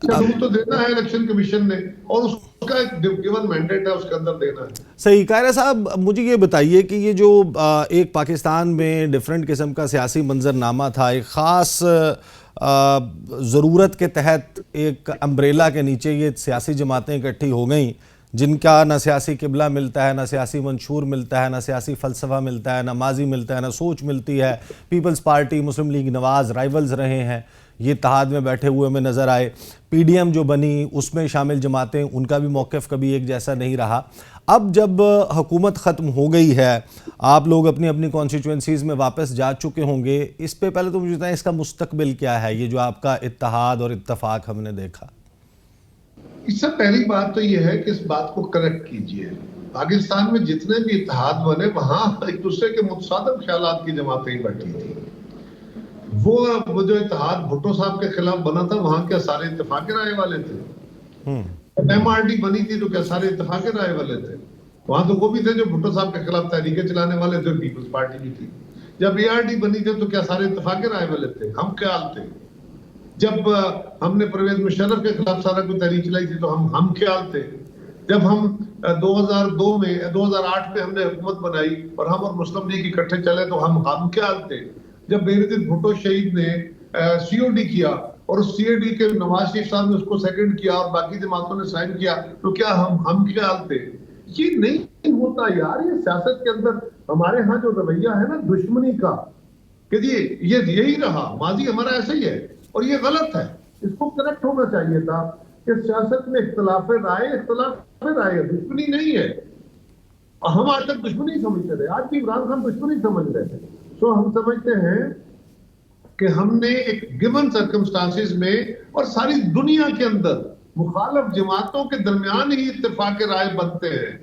सही तो देना है इलेक्शन कमीशन ने, और उसका एक गिवन मैंडेट है, उसके अंदर देना है। सही। कायरा साहब, मुझे ये बताइए कि ये जो एक पाकिस्तान में डिफरेंट किस्म का सियासी मंजरनामा था, एक ख़ास ज़रूरत के तहत एक अम्ब्रेला के नीचे ये सियासी जमातें इकट्ठी हो गई, जिनका ना सियासी किबला मिलता है, ना सियासी मंशूर मिलता है, ना सियासी फ़लसफ़ा मिलता है, ना माजी मिलता है, ना सोच मिलती है। पीपल्स पार्टी, मुस्लिम लीग नवाज़ राइवल्स रहे हैं, ये इत्तेहाद में बैठे हुए में नज़र आए। पीडीएम जो बनी उसमें शामिल जमातें, उनका भी मौक़िफ़ कभी एक जैसा नहीं रहा। अब जब हुकूमत ख़त्म हो गई है, आप लोग अपनी अपनी कॉन्स्टिट्यूंसीज़ में वापस जा चुके होंगे, इस पे पहले तो मुझे बताएं इसका मुस्तकबिल क्या है, ये जो आपका इत्तेहाद और इत्तफाक हमने देखा? इससे पहली बात तो ये है कि इस बात को करेक्ट कीजिए पाकिस्तान में जितने भी इत्तेहाद बने वहां एक दूसरे के मुतसादिम ख्यालात की जमातें ही बैठी थी। वो जो इत्तेहाद भुट्टो साहब के खिलाफ बना था, वहां क्या सारे इत्तेफाक राय वाले थे? MRD बनी थी तो क्या सारे इत्तेफाक राय वाले थे? वहां तो वो भी थे जो भुट्टो साहब के खिलाफ तहरीकें चलाने वाले थे, पीपल्स पार्टी भी थी। जब ARD बनी थी तो क्या सारे इत्तेफाक राय वाले थे? हम ख्याल थे। जब हमने परवेज मुशर्रफ के खिलाफ सारा कोई तहरीक चलाई थी तो हम ख्याल थे। जब हम 2008 में हमने हुकूमत बनाई और हम और मुस्लिम लीग इकट्ठे चले तो हम ख्याल थे। जब बेनजीर भुट्टो शहीद ने COD किया और उस COD के नवाज शरीफ साहब ने उसको सेकंड किया और बाकी जमातों ने साइन किया तो क्या हम ख्याल थे? ये नहीं होता यार। ये सियासत के अंदर हमारे यहाँ जो रवैया है ना दुश्मनी का, कि ये यही रहा, माजी हमारा ऐसा ही है और ये गलत है। इसको करेक्ट होना चाहिए था कि सियासत में इख्तलाफ राय है, दुश्मनी नहीं है। हम आज तक दुश्मनी समझते थे, आज भी इमरान खान दुश्मनी समझ रहे थे। तो हम समझते हैं कि हमने एक गिवन सर्कमस्टांसिस में और सारी दुनिया के अंदर मुखालिफ जमातों के दरमियान ही इत्तेफाक राय बनते हैं।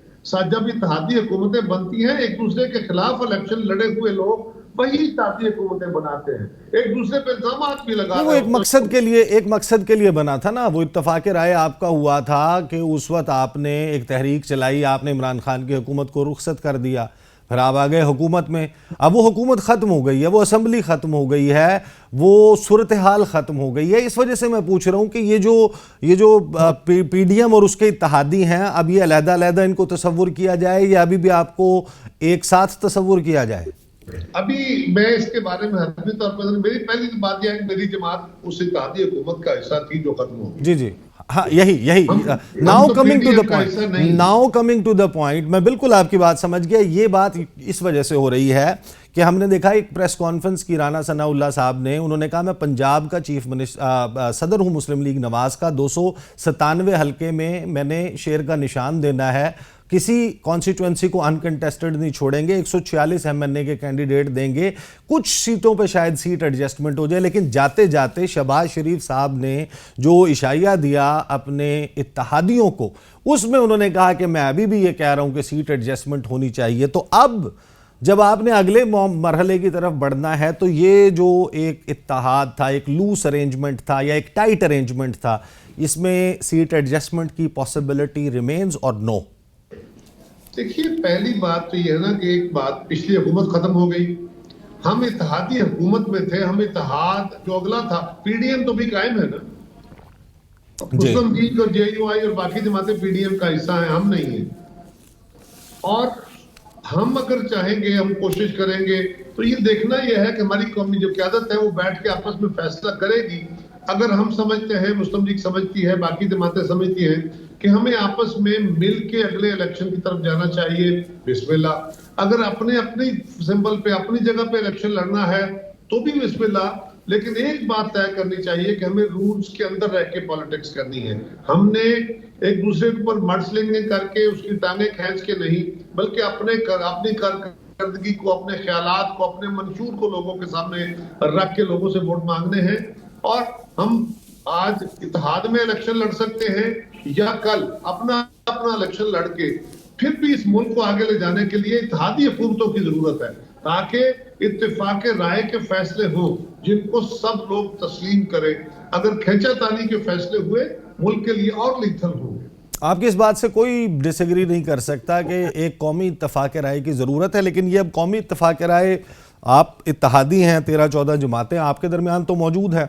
जब इत्तेहादी हुकूमतें बनती हैं, एक दूसरे के खिलाफ इलेक्शन लड़े हुए लोग वही इत्तेहादी हुकूमतें बनाते हैं, एक दूसरे पे इल्जामात भी लगा। वो एक मकसद के लिए बना था ना, वो इत्तेफाक राय आपका हुआ था कि उस वक्त आपने एक तहरीक चलाई, आपने इमरान खान की हुकूमत को रुखसत कर दिया, फिर आप आ गए हुकूमत में। अब वो हुकूमत ख़त्म हो गई है, वो असम्बली ख़त्म हो गई है, वो सूरत हाल ख़त्म हो गई है। इस वजह से मैं पूछ रहा हूँ कि ये जो PDM और उसके इत्तेहादी हैं, अब ये अलहदा इनको तसव्वुर किया जाए या अभी भी आपको एक साथ तसव्वुर किया जाए? अभी मैं इसके बारे में हतमी तौर पर, मेरी पहली बात यह है कि मेरी जमात उस इत्तेहादी हुकूमत का हिस्सा थी जो खत्म हो गई। जी हाँ, यही now coming to the point, मैं बिल्कुल आपकी बात समझ गया। ये बात इस वजह से हो रही है कि हमने देखा एक प्रेस कॉन्फ्रेंस की राना सनाउल्लाह साहब ने, उन्होंने कहा मैं पंजाब का चीफ मिनिस्टर सदर हूँ मुस्लिम लीग नवाज का, 297 हल्के में मैंने शेर का निशान देना है, किसी कॉन्स्टिट्यूएंसी को अनकंटेस्टेड नहीं छोड़ेंगे, 146 MNA के कैंडिडेट देंगे, कुछ सीटों पे शायद सीट एडजस्टमेंट हो जाए। लेकिन जाते जाते शहबाज शरीफ साहब ने जो इशारा दिया अपने इत्तेहादियों को, उसमें उन्होंने कहा कि मैं अभी भी ये कह रहा हूं कि सीट एडजस्टमेंट होनी चाहिए। तो अब जब आपने अगले मरहले की तरफ बढ़ना है तो ये जो एक इत्तेहाद था, एक लूज अरेंजमेंट था या एक टाइट अरेंजमेंट था, इसमें सीट एडजस्टमेंट की पॉसिबिलिटी रिमेन्स और नो? देखिए, पहली बात तो यह है ना कि एक बात, पिछली हुकूमत खत्म हो गई, हम इत्तेहादी हुकूमत में थे, हम इत्तेहाद जो अगला था PDM तो भी कायम है ना, मुस्लिम लीग और JUI और बाकी जमातें PDM का हिस्सा है, हम नहीं है। और हम अगर चाहेंगे, हम कोशिश करेंगे तो ये देखना यह है कि हमारी कौमी जो क़यादत है वो बैठ के आपस में फैसला करेगी। अगर हम समझते हैं, मुस्लिम लीग समझती है, बाकी जमातें समझती हैं कि हमें आपस में मिल के अगले इलेक्शन की तरफ जाना चाहिए, बिस्मिल्लाह। अगर अपनी सिंबल पे, अपनी जगह पे इलेक्शन लड़ना है तो भी बिस्मिल्लाह। लेकिन एक बात तय करनी चाहिए कि हमें रूल्स के अंदर रह के पॉलिटिक्स करनी है। हमने एक दूसरे के ऊपर मडस्लिंगिंग करके उसकी टांगे खींच के नहीं, बल्कि अपनी कारकर्दगी को, अपने ख्यालात को, अपने मंशूर को लोगों के सामने रख के लोगों से वोट मांगने हैं। और हम आज इत्तेहाद में इलेक्शन लड़ सकते हैं या कल अपना इलेक्शन लड़के फिर भी इस मुल्क को आगे ले जाने के लिए इत्तेहादी हुकूमतों की जरूरत है, ताकि इत्तेफाक राय के फैसले हों जिनको सब लोग तस्लीम करें। अगर खींचातानी के फैसले हुए मुल्क के लिए और लीथल हो। आपकी इस बात से कोई डिसएग्री नहीं कर सकता कि एक कौमी इत्तेफाक राय की ज़रूरत है, लेकिन ये अब कौमी इत्तेफाक राय, आप इत्तेहादी हैं, 13-14 जमातें आपके दरमियान तो मौजूद है,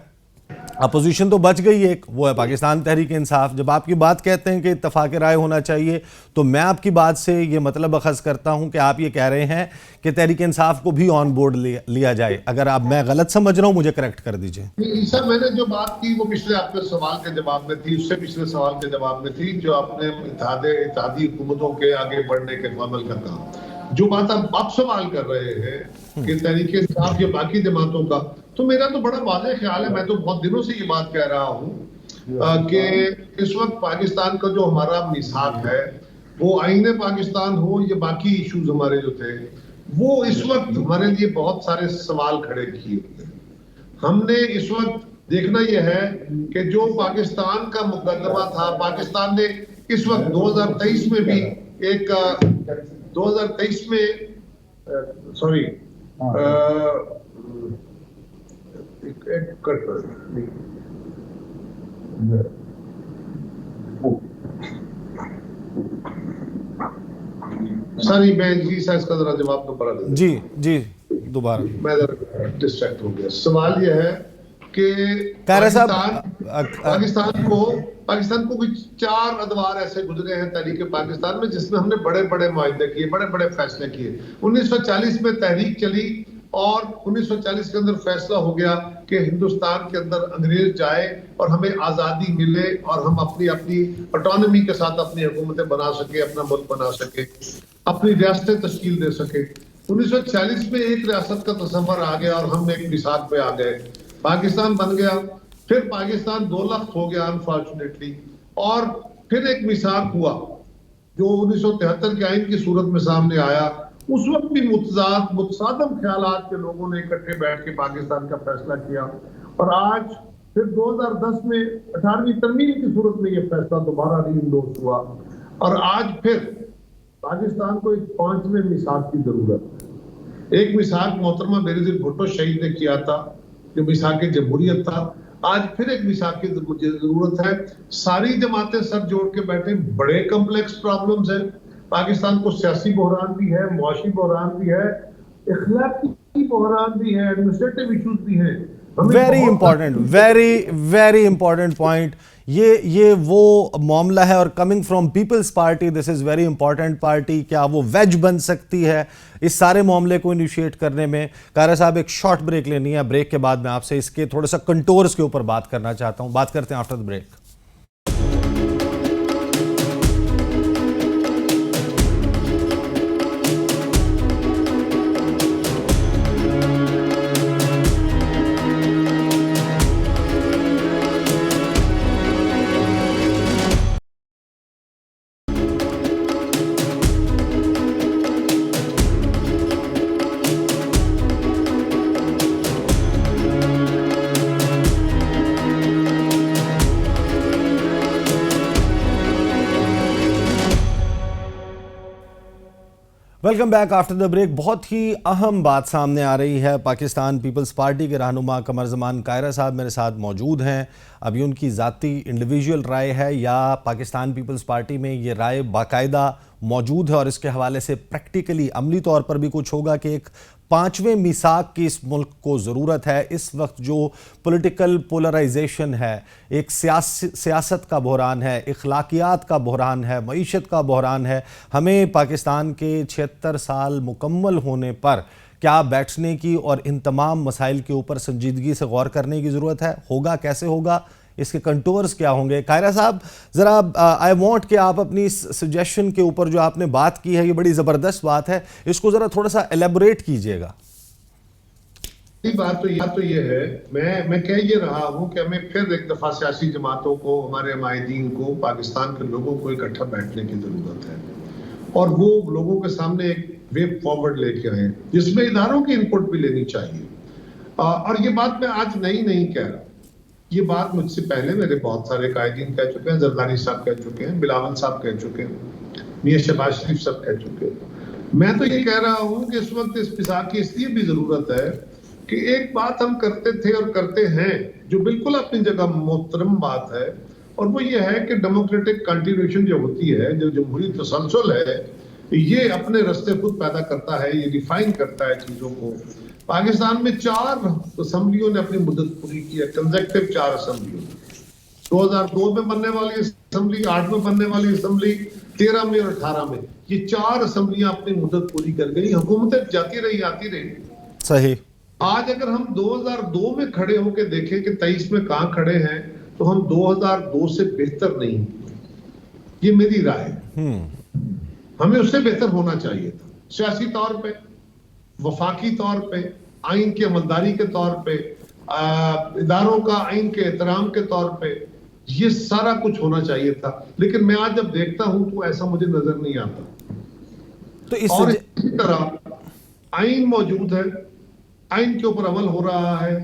अपोजिशन तो बच गई एक, वो है पाकिस्तान तहरीक इंसाफ। जब आपकी बात कहते हैं कि इत्तेफाक राय होना चाहिए, तो मैं आपकी बात से ये मतलब अखज़ करता हूं कि आप ये कह रहे हैं कि तहरीक इंसाफ को भी ऑन बोर्ड लिया जाए। अगर मैं गलत समझ रहा हूं, मुझे करेक्ट कर दीजिए। सर, मैंने जो बात की वो पिछले आपके सवाल के जवाब में थी, उससे पिछले सवाल के जवाब में थी, जो आपने इत्तेहादी हुकूमतों के आगे बढ़ने के अमल का कहा। जो बात आप सवाल कर रहे हैं कि तहरीक इंसाफ या बाकी जमातों का, तो मेरा तो बड़ा वाज़ेह ख्याल है, मैं तो बहुत दिनों से ये बात कह रहा हूँ कि इस वक्त पाकिस्तान का जो हमारा मिसाक है, वो आईने पाकिस्तान हो या बाकी इश्यूज हमारे जो थे, वो इस वक्त हमारे लिए बहुत सारे सवाल खड़े किए हुए हैं। हमने इस वक्त देखना यह है कि जो पाकिस्तान का मुकदमा था, पाकिस्तान ने इस वक्त 2023 में भी एक 2023 में सॉरी सॉरी मैं जी सा इसका जरा जवाब दोबारा दे जी जी दोबारा मैं डिस्ट्रैक्ट हो गया। सवाल यह है कि कायरा साहब, पाकिस्तान को कुछ 4 अदवार ऐसे गुजरे हैं तहरीक पाकिस्तान में जिसमें हमने बड़े बड़े मुआहदे किए, बड़े बड़े फैसले किए। 1940 में तहरीक चली और 1940 के अंदर फैसला हो गया कि हिंदुस्तान के अंदर अंग्रेज जाए और हमें आजादी मिले और हम अपनी अपनी ऑटोनॉमी के साथ अपनी हुकूमतें बना सके, अपना मुल्क बना सके, अपनी रियासतें तश्कील दे सके। 1940 में एक रियासत का तस्वर आ गया और हम एक मिसाक पे आ गए, पाकिस्तान बन गया। फिर पाकिस्तान 2 लाख हो गया अनफॉर्चुनेटली, और फिर एक मिसाक हुआ जो 1973 के आइन की सूरत में सामने आया। उस वक्त भी मुतसादम ख्यालात के लोगों ने इकट्ठे बैठ के पाकिस्तान का फैसला किया, और आज फिर 2010 में 18वीं तरमीम की सूरत में यह फैसला दोबारा रीइंडोर्स हुआ, और आज फिर पाकिस्तान को एक 5वें मिसाक की जरूरत है। एक मिसाक मोहतरमा बेनज़ीर भुट्टो शहीद ने किया था जो मिसाक जमहूरियत था, आज फिर एक मिसाक की जरूरत है। सारी जमातें सर जोड़ के बैठे, बड़े कम्प्लेक्स प्रॉब्लम्स हैं पाकिस्तान को, सियासी बहरान भी है, मुआशी बहरान भी है, इखलाकी बहरान भी है, एडमिनिस्ट्रेटिव इश्यूज भी हैं। Very important, very important point. ये वो मामला है, और coming from People's Party this is very important party. क्या वो वेज बन सकती है इस सारे मामले को इनिशिएट करने में? कायरा साहब, एक शॉर्ट ब्रेक लेनी है, ब्रेक के बाद मैं आपसे इसके थोड़ा सा कंटोर्स के ऊपर बात करना चाहता हूं। बात करते हैं after the break. Welcome back after the break. बहुत ही अहम बात सामने आ रही है। पाकिस्तान पीपल्स पार्टी के रहनुमा कमर ज़मान कायरा साहब मेरे साथ मौजूद हैं। अभी उनकी ज़ाती इंडिविजुअल राय है या पाकिस्तान पीपल्स पार्टी में ये राय बाकायदा मौजूद है, और इसके हवाले से प्रैक्टिकली अमली तौर पर भी कुछ होगा कि एक 5वें मिसाक की इस मुल्क को ज़रूरत है। इस वक्त जो पॉलिटिकल पोलराइजेशन है, एक सियासत का बहरान है, इखलाकियात का बहरान है, मईशत का बहरान है, हमें पाकिस्तान के 76 साल मुकम्मल होने पर क्या बैठने की और इन तमाम मसाइल के ऊपर संजीदगी से गौर करने की ज़रूरत है। होगा कैसे होगा, इसके कंटोर्स क्या होंगे? कायरा साहब, ज़रा आई वांट कि आप अपनी सजेशन के ऊपर जो आपने बात की है, ये बड़ी ज़बरदस्त बात है, इसको ज़रा थोड़ा सा एलेबोरेट कीजिएगा। बात तो ये है, मैं कह ये रहा हूँ कि हमें फिर एक दफ़ा सियासी जमातों को, हमारे हमायदीन को, पाकिस्तान के लोगों को इकट्ठा बैठने की ज़रूरत है, और वो लोगों के सामने एक वे फॉरवर्ड लेके आए जिसमें इदारों की इनपुट भी लेनी चाहिए। और ये बात मैं आज नहीं कह रहा, ये बात मुझसे पहले मेरे बहुत सारे कायदीन कह चुके हैं, जरदारी साहब कह चुके हैं, बिलावल साहब कह चुके हैं, मियां शहबाज शरीफ साहब कह चुके हैं। मैं तो ये कह रहा हूं कि इस वक्त इस मिसाक की इसलिए भी जरूरत है कि एक बात हम करते थे और करते हैं जो बिल्कुल अपनी जगह मोहतरम बात है, और वो ये है कि डेमोक्रेटिक कंटिन्यूएशन जो होती है, जो जमहूरी तसलसल है, ये अपने रास्ते खुद पैदा करता है, ये डिफाइन करता है चीजों को। पाकिस्तान में 4 असम्बलियों ने अपनी मुद्दत पूरी की है, कंसेक्टिव 4 असम्बलियों। 2002 में बनने वाली असम्बली, 8 में बनने वाली असम्बली, 13 में और 18 में, ये 4 असम्बलियां अपनी मुद्दत पूरी कर गई। हुकूमतें जाती रही, आती रही। सही। आज अगर हम 2002 में खड़े होकर देखें कि 23 में कहां खड़े हैं, तो हम 2002 से बेहतर नहीं, ये मेरी राय है। हमें उससे बेहतर होना चाहिए था, सियासी तौर पे, वफाकी तौर पे, आइन की अमलदारी के तौर पे, इदारों का आइन के एहतराम के तौर पे, ये सारा कुछ होना चाहिए था। लेकिन मैं आज जब देखता हूं तो ऐसा मुझे नजर नहीं आता। तो इसी तरह आइन मौजूद है, आइन के ऊपर अमल हो रहा है,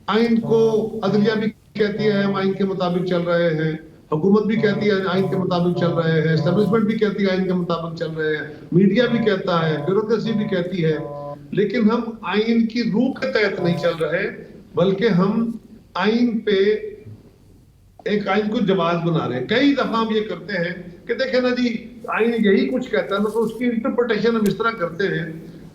आइन को अदलिया भी कहती है हम आइन के मुताबिक चल रहे हैं, हुकूमत भी कहती है आइन के मुताबिक चल रहे हैं, एस्टेब्लिशमेंट भी कहती है आइन के मुताबिक चल रहे हैं, मीडिया भी कहता है, ब्यूरोक्रेसी भी कहती है, लेकिन हम आइन की रूह के तहत नहीं चल रहे, बल्कि हम आइन पे एक आइन को जवाब बना रहे हैं। कई दफा हम ये करते हैं कि देखें ना जी, आइन यही कुछ कहता है ना, तो उसकी इंटरप्रिटेशन हम इस तरह करते हैं,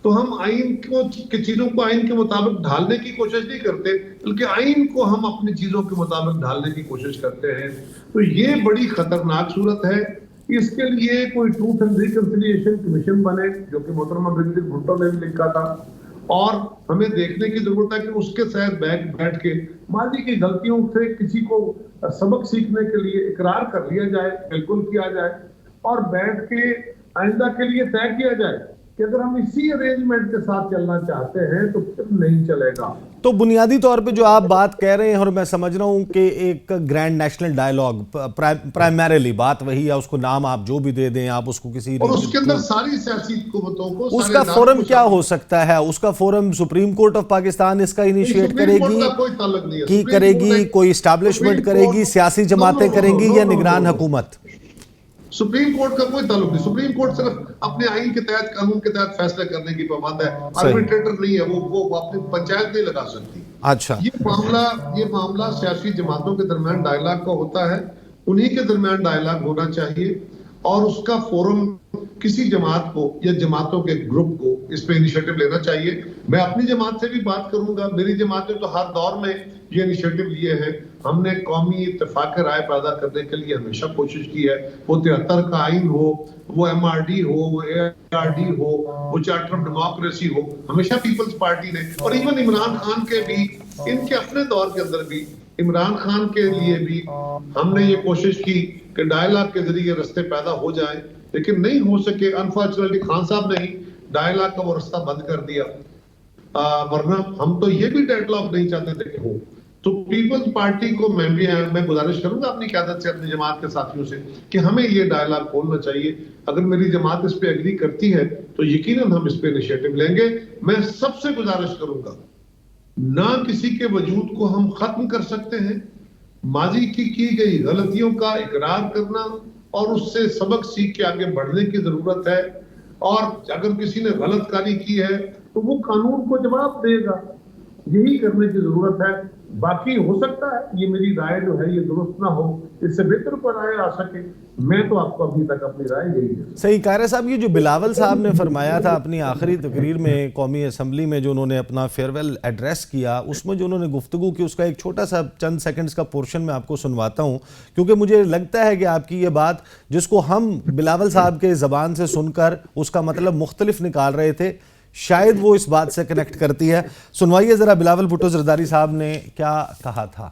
तो हम आइन की चीजों को आइन के मुताबिक ढालने की कोशिश नहीं करते, बल्कि आइन को हम अपनी चीजों के मुताबिक ढालने की कोशिश करते हैं। तो ये बड़ी खतरनाक सूरत है। इसके लिए कोई ट्रूथ एंड रिकंसिलिएशन कमीशन बने, जो कि मोहतरमा बेनजीर भुट्टो ने भी लिखा था, और हमें देखने की जरूरत है कि उसके साथ बैठ के माजी की गलतियों से किसी को सबक सीखने के लिए इकरार कर लिया जाए, बिल्कुल किया जाए, और बैठ के आइंदा के लिए तय किया जाए कि अगर हम इसी अरेंजमेंट के साथ चलना चाहते हैं तो फिर नहीं चलेगा। तो बुनियादी तौर पे जो आप बात कह रहे हैं, और मैं समझ रहा हूं कि एक ग्रैंड नेशनल डायलॉग प्राइमरीली बात वही है, उसको नाम आप जो भी दे दें, आप उसको किसी और उसके अंदर सारी सियासी कुव्वतों को, उसका फोरम क्या हो सकता है? उसका forum supreme court of Pakistan इसका इनिशिएट करेगी कि करेगी, कोई एस्टैब्लिशमेंट करेगी, सियासी जमातें करेंगी, या निगरान हुकूमत? सुप्रीम कोर्ट का कोई ताल्लुक नहीं। सुप्रीम कोर्ट सिर्फ अपने आइन के तहत, कानून के तहत फैसले करने की पाबंद है, आर्बिट्रेटर नहीं है, वो अपनी पंचायत नहीं लगा सकती। अच्छा, ये मामला सियासी जमातों के दरमियान डायलॉग का होता है, उन्हीं के दरमियान डायलॉग होना चाहिए, और उसका फोरम किसी जमात को या जमातों के ग्रुप को इस पे इनिशिएटिव लेना चाहिए। मैं अपनी जमात से भी बात करूंगा, मेरी जमात ने तो हर दौर में ये इनिशिएटिव लिए हैं। हमने कौमी इत्तेफाक राय पैदा करने के लिए हमेशा कोशिश की है, वो 73 का आइन हो, वो MRD हो, वो ARD हो, वो चार्टर ऑफ डेमोक्रेसी हो, हमेशा पीपल्स पार्टी ने, और इवन इमरान खान के भी, इनके अपने दौर के अंदर भी, इमरान खान के लिए भी हमने ये कोशिश की कि डायलॉग के जरिए रास्ते पैदा हो जाए, लेकिन नहीं हो सके। अनफॉर्चुनेटली खान साहब ने ही डायलॉग का वो रास्ता बंद कर दिया, वरना हम तो ये भी डेडलॉक नहीं चाहते थे कि हो। तो पीपल्स पार्टी को मैं गुजारिश करूंगा अपनी क़यादत से, अपनी जमात के साथियों से, कि हमें ये डायलॉग खोलना चाहिए। अगर मेरी जमात इस पे एग्री करती है तो यकीनन हम इस पे इनिशिएटिव लेंगे। मैं सबसे गुजारिश करूंगा, ना किसी के वजूद को हम खत्म कर सकते हैं, माजी की गई गलतियों का इकरार करना और उससे सबक सीख के आगे बढ़ने की जरूरत है, और अगर किसी ने गलत कारी की है तो वो कानून को जवाब देगा, यही करने की जरूरत है। बाकी हो सकता है ये मेरी राय जो है ये दुरुस्त ना हो, इससे बेहतर पर राय आ सके, मैं तो आपको अभी तक अपनी राय यही है। सही कायरा साहब, ये जो बिलावल साहब ने फरमाया था अपनी आखिरी तकरीर में कौमी असम्बली में, जो उन्होंने अपना फेयरवेल एड्रेस किया, उसमें जो उन्होंने गुफ्तगू की, उसका एक छोटा सा चंद सेकंड्स का पोर्शन मैं आपको सुनवाता हूँ, क्योंकि मुझे लगता है कि आपकी ये बात, जिसको हम बिलावल साहब के ज़बान से सुनकर उसका मतलब मुख्तलिफ निकाल रहे थे, शायद वो इस बात से कनेक्ट करती है। सुनवाइए जरा बिलावल भुट्टो जरदारी साहब ने क्या कहा था।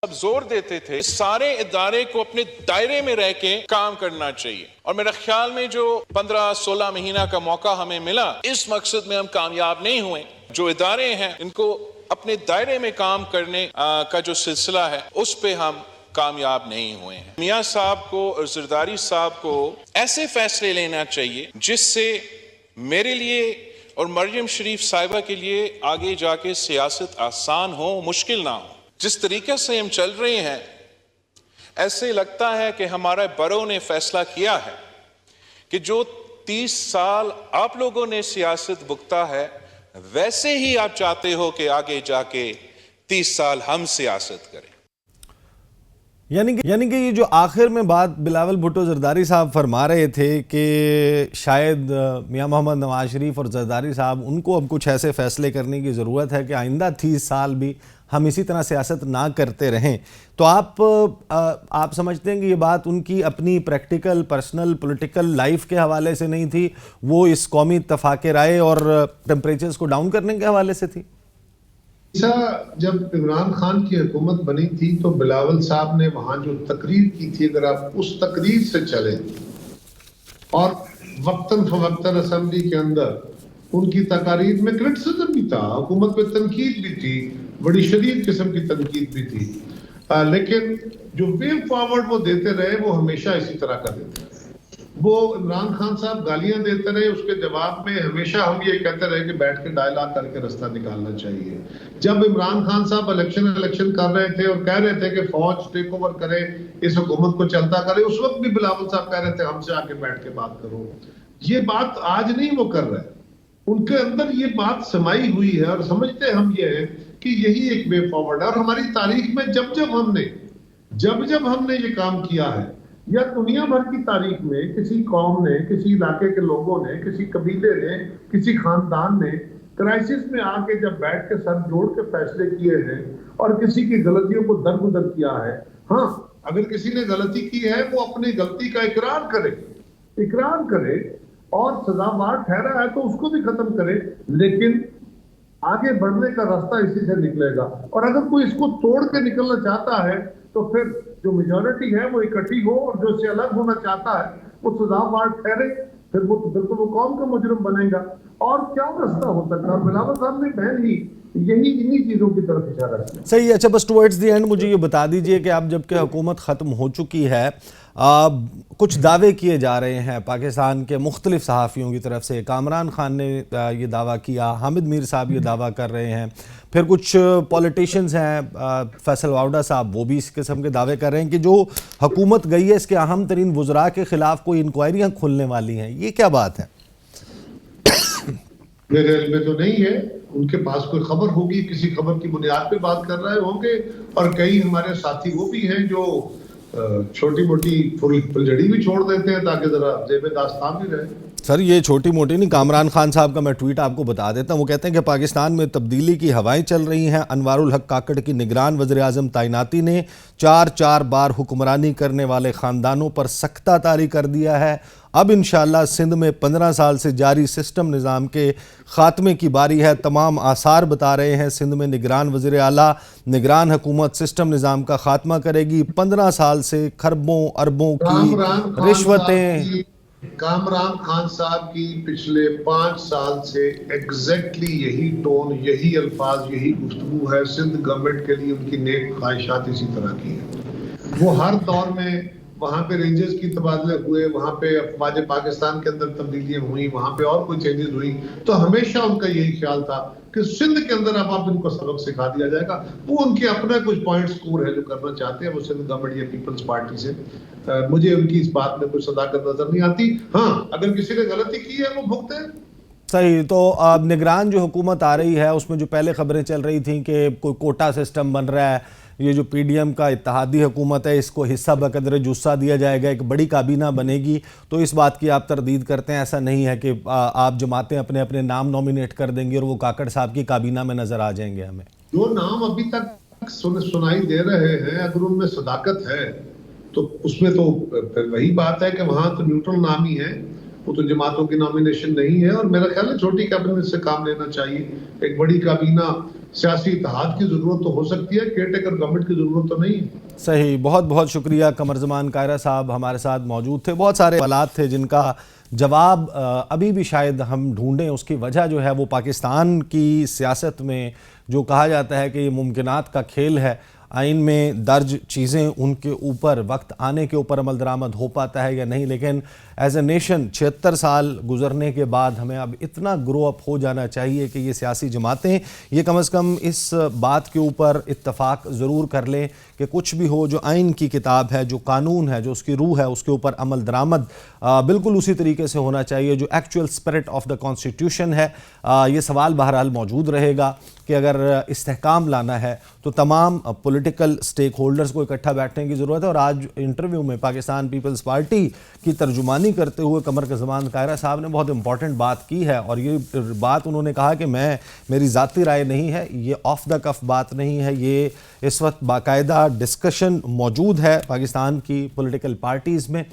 अब जोर देते थे सारे इदारे को अपने दायरे में रह के काम करना चाहिए, और मेरे ख्याल में जो 15-16 महीना का मौका हमें मिला, इस मकसद में हम कामयाब नहीं हुए। जो इदारे हैं इनको अपने दायरे में काम करने का जो सिलसिला है, उस पे हम कामयाब नहीं हुए हैं। मियां साहब को और जरदारी साहब को ऐसे फैसले लेना चाहिए जिससे मेरे लिए और मरियम शरीफ साहिबा के लिए आगे जाके सियासत आसान हो, मुश्किल ना हो। जिस तरीके से हम चल रहे हैं, ऐसे लगता है कि हमारे बड़ों ने फैसला किया है कि जो 30 साल आप लोगों ने सियासत भुगता है, वैसे ही आप चाहते हो कि आगे जाके 30 साल हम सियासत करें। यानी कि ये जो आखिर में बात बिलावल भुट्टो जरदारी साहब फरमा रहे थे कि शायद मियां मोहम्मद नवाज शरीफ और जरदारी साहब, उनको अब कुछ ऐसे फैसले करने की ज़रूरत है कि आइंदा 30 साल भी हम इसी तरह सियासत ना करते रहें। तो आप समझते हैं कि ये बात उनकी अपनी प्रैक्टिकल, पर्सनल, पॉलिटिकल लाइफ के हवाले से नहीं थी, वो इस कौमी इत्तेफाक राय और टेम्परेचर्स को डाउन करने के हवाले से थी? जब इमरान खान की हुकूमत बनी थी तो बिलावल साहब ने वहां जो तकरीर की थी, अगर आप उस तकरीर से चले, और वक्तन फवक्तन असेंबली के अंदर उनकी तकारीर में क्रिटिसिज्म भी था, हुकूमत पे तनकीद भी थी, बड़ी शदीद किस्म की तनकीद भी थी, लेकिन जो वे फॉरवर्ड वो देते रहे वो हमेशा इसी तरह का देते रहे। वो इमरान खान साहब गालियां देते रहे, उसके जवाब में हमेशा हम ये कहते रहे कि बैठ के डायलॉग करके रास्ता निकालना चाहिए। जब इमरान खान साहब इलेक्शन कर रहे थे और कह रहे थे कि फौज टेक ओवर करे, इस हुकूमत को चलता करे, उस वक्त भी बिलावल साहब कह रहे थे हमसे आके बैठ के बात करो। ये बात आज नहीं वो कर रहे, उनके अंदर ये बात समाई हुई है और समझते हम ये है कि यही एक वे फॉरवर्ड है। और हमारी तारीख में जब जब हमने ये काम किया है, या दुनिया भर की तारीख में किसी कौम ने, किसी इलाके के लोगों ने, किसी कबीले ने, किसी खानदान ने क्राइसिस में आके जब बैठ के सर जोड़ के फैसले किए हैं और किसी की गलतियों को दरगुदर किया है। हाँ, अगर किसी ने गलती की है वो अपनी गलती का इकरार करे और सजावार ठहरा है तो उसको भी खत्म करे, लेकिन आगे बढ़ने का रास्ता इसी से निकलेगा। और अगर कोई इसको तोड़ के निकलना चाहता है तो फिर जो मेजॉरिटी है वो इकट्ठी हो, और जो इससे अलग होना चाहता है वो सजावार ठहरे, फिर वो बिल्कुल वो कौम का मुजरिम बनेगा। और क्या रास्ता हो सकता है? बिलावल साहब ने पहले ही इन्हीं चीजों की तरफ इशारा किया। सही है। अच्छा, बस टुवर्ड्स द एंड मुझे ये बता दीजिए कि अब जबकि हुकूमत ख़त्म हो चुकी है, कुछ दावे किए जा रहे हैं पाकिस्तान के मुख्तलिफ सहाफ़ियों की तरफ से। कामरान खान ने ये दावा किया, हामिद मीर साहब ये दावा कर रहे हैं, फिर कुछ पॉलिटिशियंस हैं, फैसल वाउडा साहब, वो भी इस किस्म के दावे कर रहे हैं कि जो हुकूमत गई है इसके अहम तरीन वज़रा के ख़िलाफ़ कोई इंक्वायरियाँ खुलने वाली हैं। ये क्या बात है? मेरे इल्म में तो नहीं है, उनके पास कोई खबर होगी, किसी खबर की बुनियाद पे बात कर रहे होंगे। और कई हमारे साथी वो भी हैं जो छोटी मोटी फुलझड़ी भी छोड़ देते हैं ताकि जरा जेब दास्तान भी रहे। सर, ये छोटी मोटी नहीं, कामरान खान साहब का मैं ट्वीट आपको बता देता हूँ। वो कहते हैं कि पाकिस्तान में तब्दीली की हवाएं चल रही हैं। अनवारुल हक काकड़ की निगरान वज़ीर-ए-आज़म तैनाती ने 4 बार हुक्मरानी करने वाले ख़ानदानों पर सख्ता तारी कर दिया है। अब इंशाअल्लाह सिंध में 15 साल से जारी सिस्टम निज़ाम के ख़ात्मे की बारी है। तमाम आसार बता रहे हैं सिंध में निगरान वज़ीर आला, निगरान हुकूमत सिस्टम निज़ाम का ख़ात्मा करेगी। 15 साल से खरबों अरबों की रिश्वतें। कामरान खान साहब की पिछले 5 साल से एग्जैक्टली यही टोन, यही अल्फाज, यही गुफ्तगू है। सिंध गवर्नमेंट के लिए उनकी नेक ख्वाहिशात इसी तरह की है। वो हर दौर में वहाँ पे रेंजर्स की तबादले हुए, वहाँ पे अफवाज पाकिस्तान के अंदर तब्दीलियां हुई, वहाँ पे और कोई चेंजेस हुई, तो हमेशा उनका यही ख्याल था कि सिंध के अंदर अब इनको सबक सिखा दिया जाएगा। वो उनके अपना कुछ पॉइंट स्कोर है जो करना चाहते हैं वो सिंध गवर्नमेंट या पीपल्स पार्टी से। मुझे उनकी इस बात में कोई सदाकत नजर नहीं आती। हाँ, अगर किसी ने गलती की है वो भुगते। सही। तो अब निगरान जो हुकूमत आ रही है उसमें जो पहले खबरें चल रही थी कि कोई कोटा सिस्टम बन रहा है, ये जो पीडीएम का इत्तेहादी हुकूमत है इसको हिस्सा बकदर जुस्सा दिया जाएगा, एक बड़ी काबीना बनेगी, तो इस बात की आप तरदीद करते हैं? ऐसा नहीं है कि आप जमातें अपने अपने नाम नॉमिनेट कर देंगे और वो काकड़ साहब की काबीना में नजर आ जाएंगे? हमें जो नाम अभी तक सुनाई दे रहे हैं, अगर उनमें सदाकत है तो उसमें तो फिर वही बात है कि वहां तो न्यूट्रल नाम ही है, वो तो जमातों की नॉमिनेशन नहीं है। और मेरा ख्याल है छोटी कैबिनेट से काम लेना चाहिए। एक बड़ी काबीना, सियासी इत्तेहाद की जरूरत तो हो सकती है, केयरटेकर गवर्नमेंट की जरूरत तो नहीं है। सही। बहुत बहुत शुक्रिया। कमरजमान कायरा साहब हमारे साथ मौजूद थे। बहुत सारे सवालात थे जिनका जवाब अभी भी शायद हम ढूंढें। उसकी वजह जो है वो पाकिस्तान की सियासत में जो कहा जाता है कि ये मुमकिनात का खेल है, आइन में दर्ज चीज़ें उनके ऊपर वक्त आने के ऊपर अमल दरामद हो पाता है या नहीं। लेकिन एज ए नेशन 76 साल गुजरने के बाद हमें अब इतना ग्रो अप हो जाना चाहिए कि ये सियासी जमातें ये कम से कम इस बात के ऊपर इत्तफाक ज़रूर कर लें कि कुछ भी हो, जो आइन की किताब है, जो कानून है, जो उसकी रूह है, उसके ऊपर अमल दरामद बिल्कुल उसी तरीके से होना चाहिए जो actual spirit of the constitution है। ये सवाल बहरहाल मौजूद रहेगा कि अगर इस्तेहकाम लाना है तो तमाम पॉलिटिकल स्टेक होल्डर्स को इकट्ठा बैठने की ज़रूरत है। और आज इंटरव्यू में पाकिस्तान पीपल्स पार्टी की तर्जुमानी करते हुए कमरजमान कायरा साहब ने बहुत इंपॉर्टेंट बात की है। और ये बात उन्होंने कहा कि मेरी ज़ाती राय नहीं है, ये ऑफ द कफ बात नहीं है, ये इस वक्त बाकायदा डिस्कशन मौजूद है पाकिस्तान की पॉलिटिकल पार्टीज़ में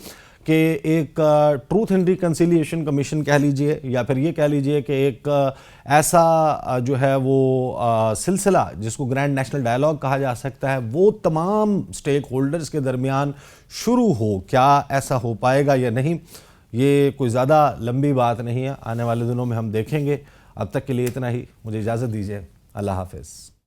कि एक ट्रूथ एंड रिकन्सिलिएशन कमीशन कह लीजिए या फिर ये कह लीजिए कि एक ऐसा जो है वो सिलसिला जिसको ग्रैंड नेशनल डायलॉग कहा जा सकता है वो तमाम स्टेक होल्डर्स के दरमियान शुरू हो। क्या ऐसा हो पाएगा या नहीं, ये कोई ज़्यादा लंबी बात नहीं है, आने वाले दिनों में हम देखेंगे। अब तक के लिए इतना ही, मुझे इजाज़त दीजिए। अल्लाह हाफ़िज़।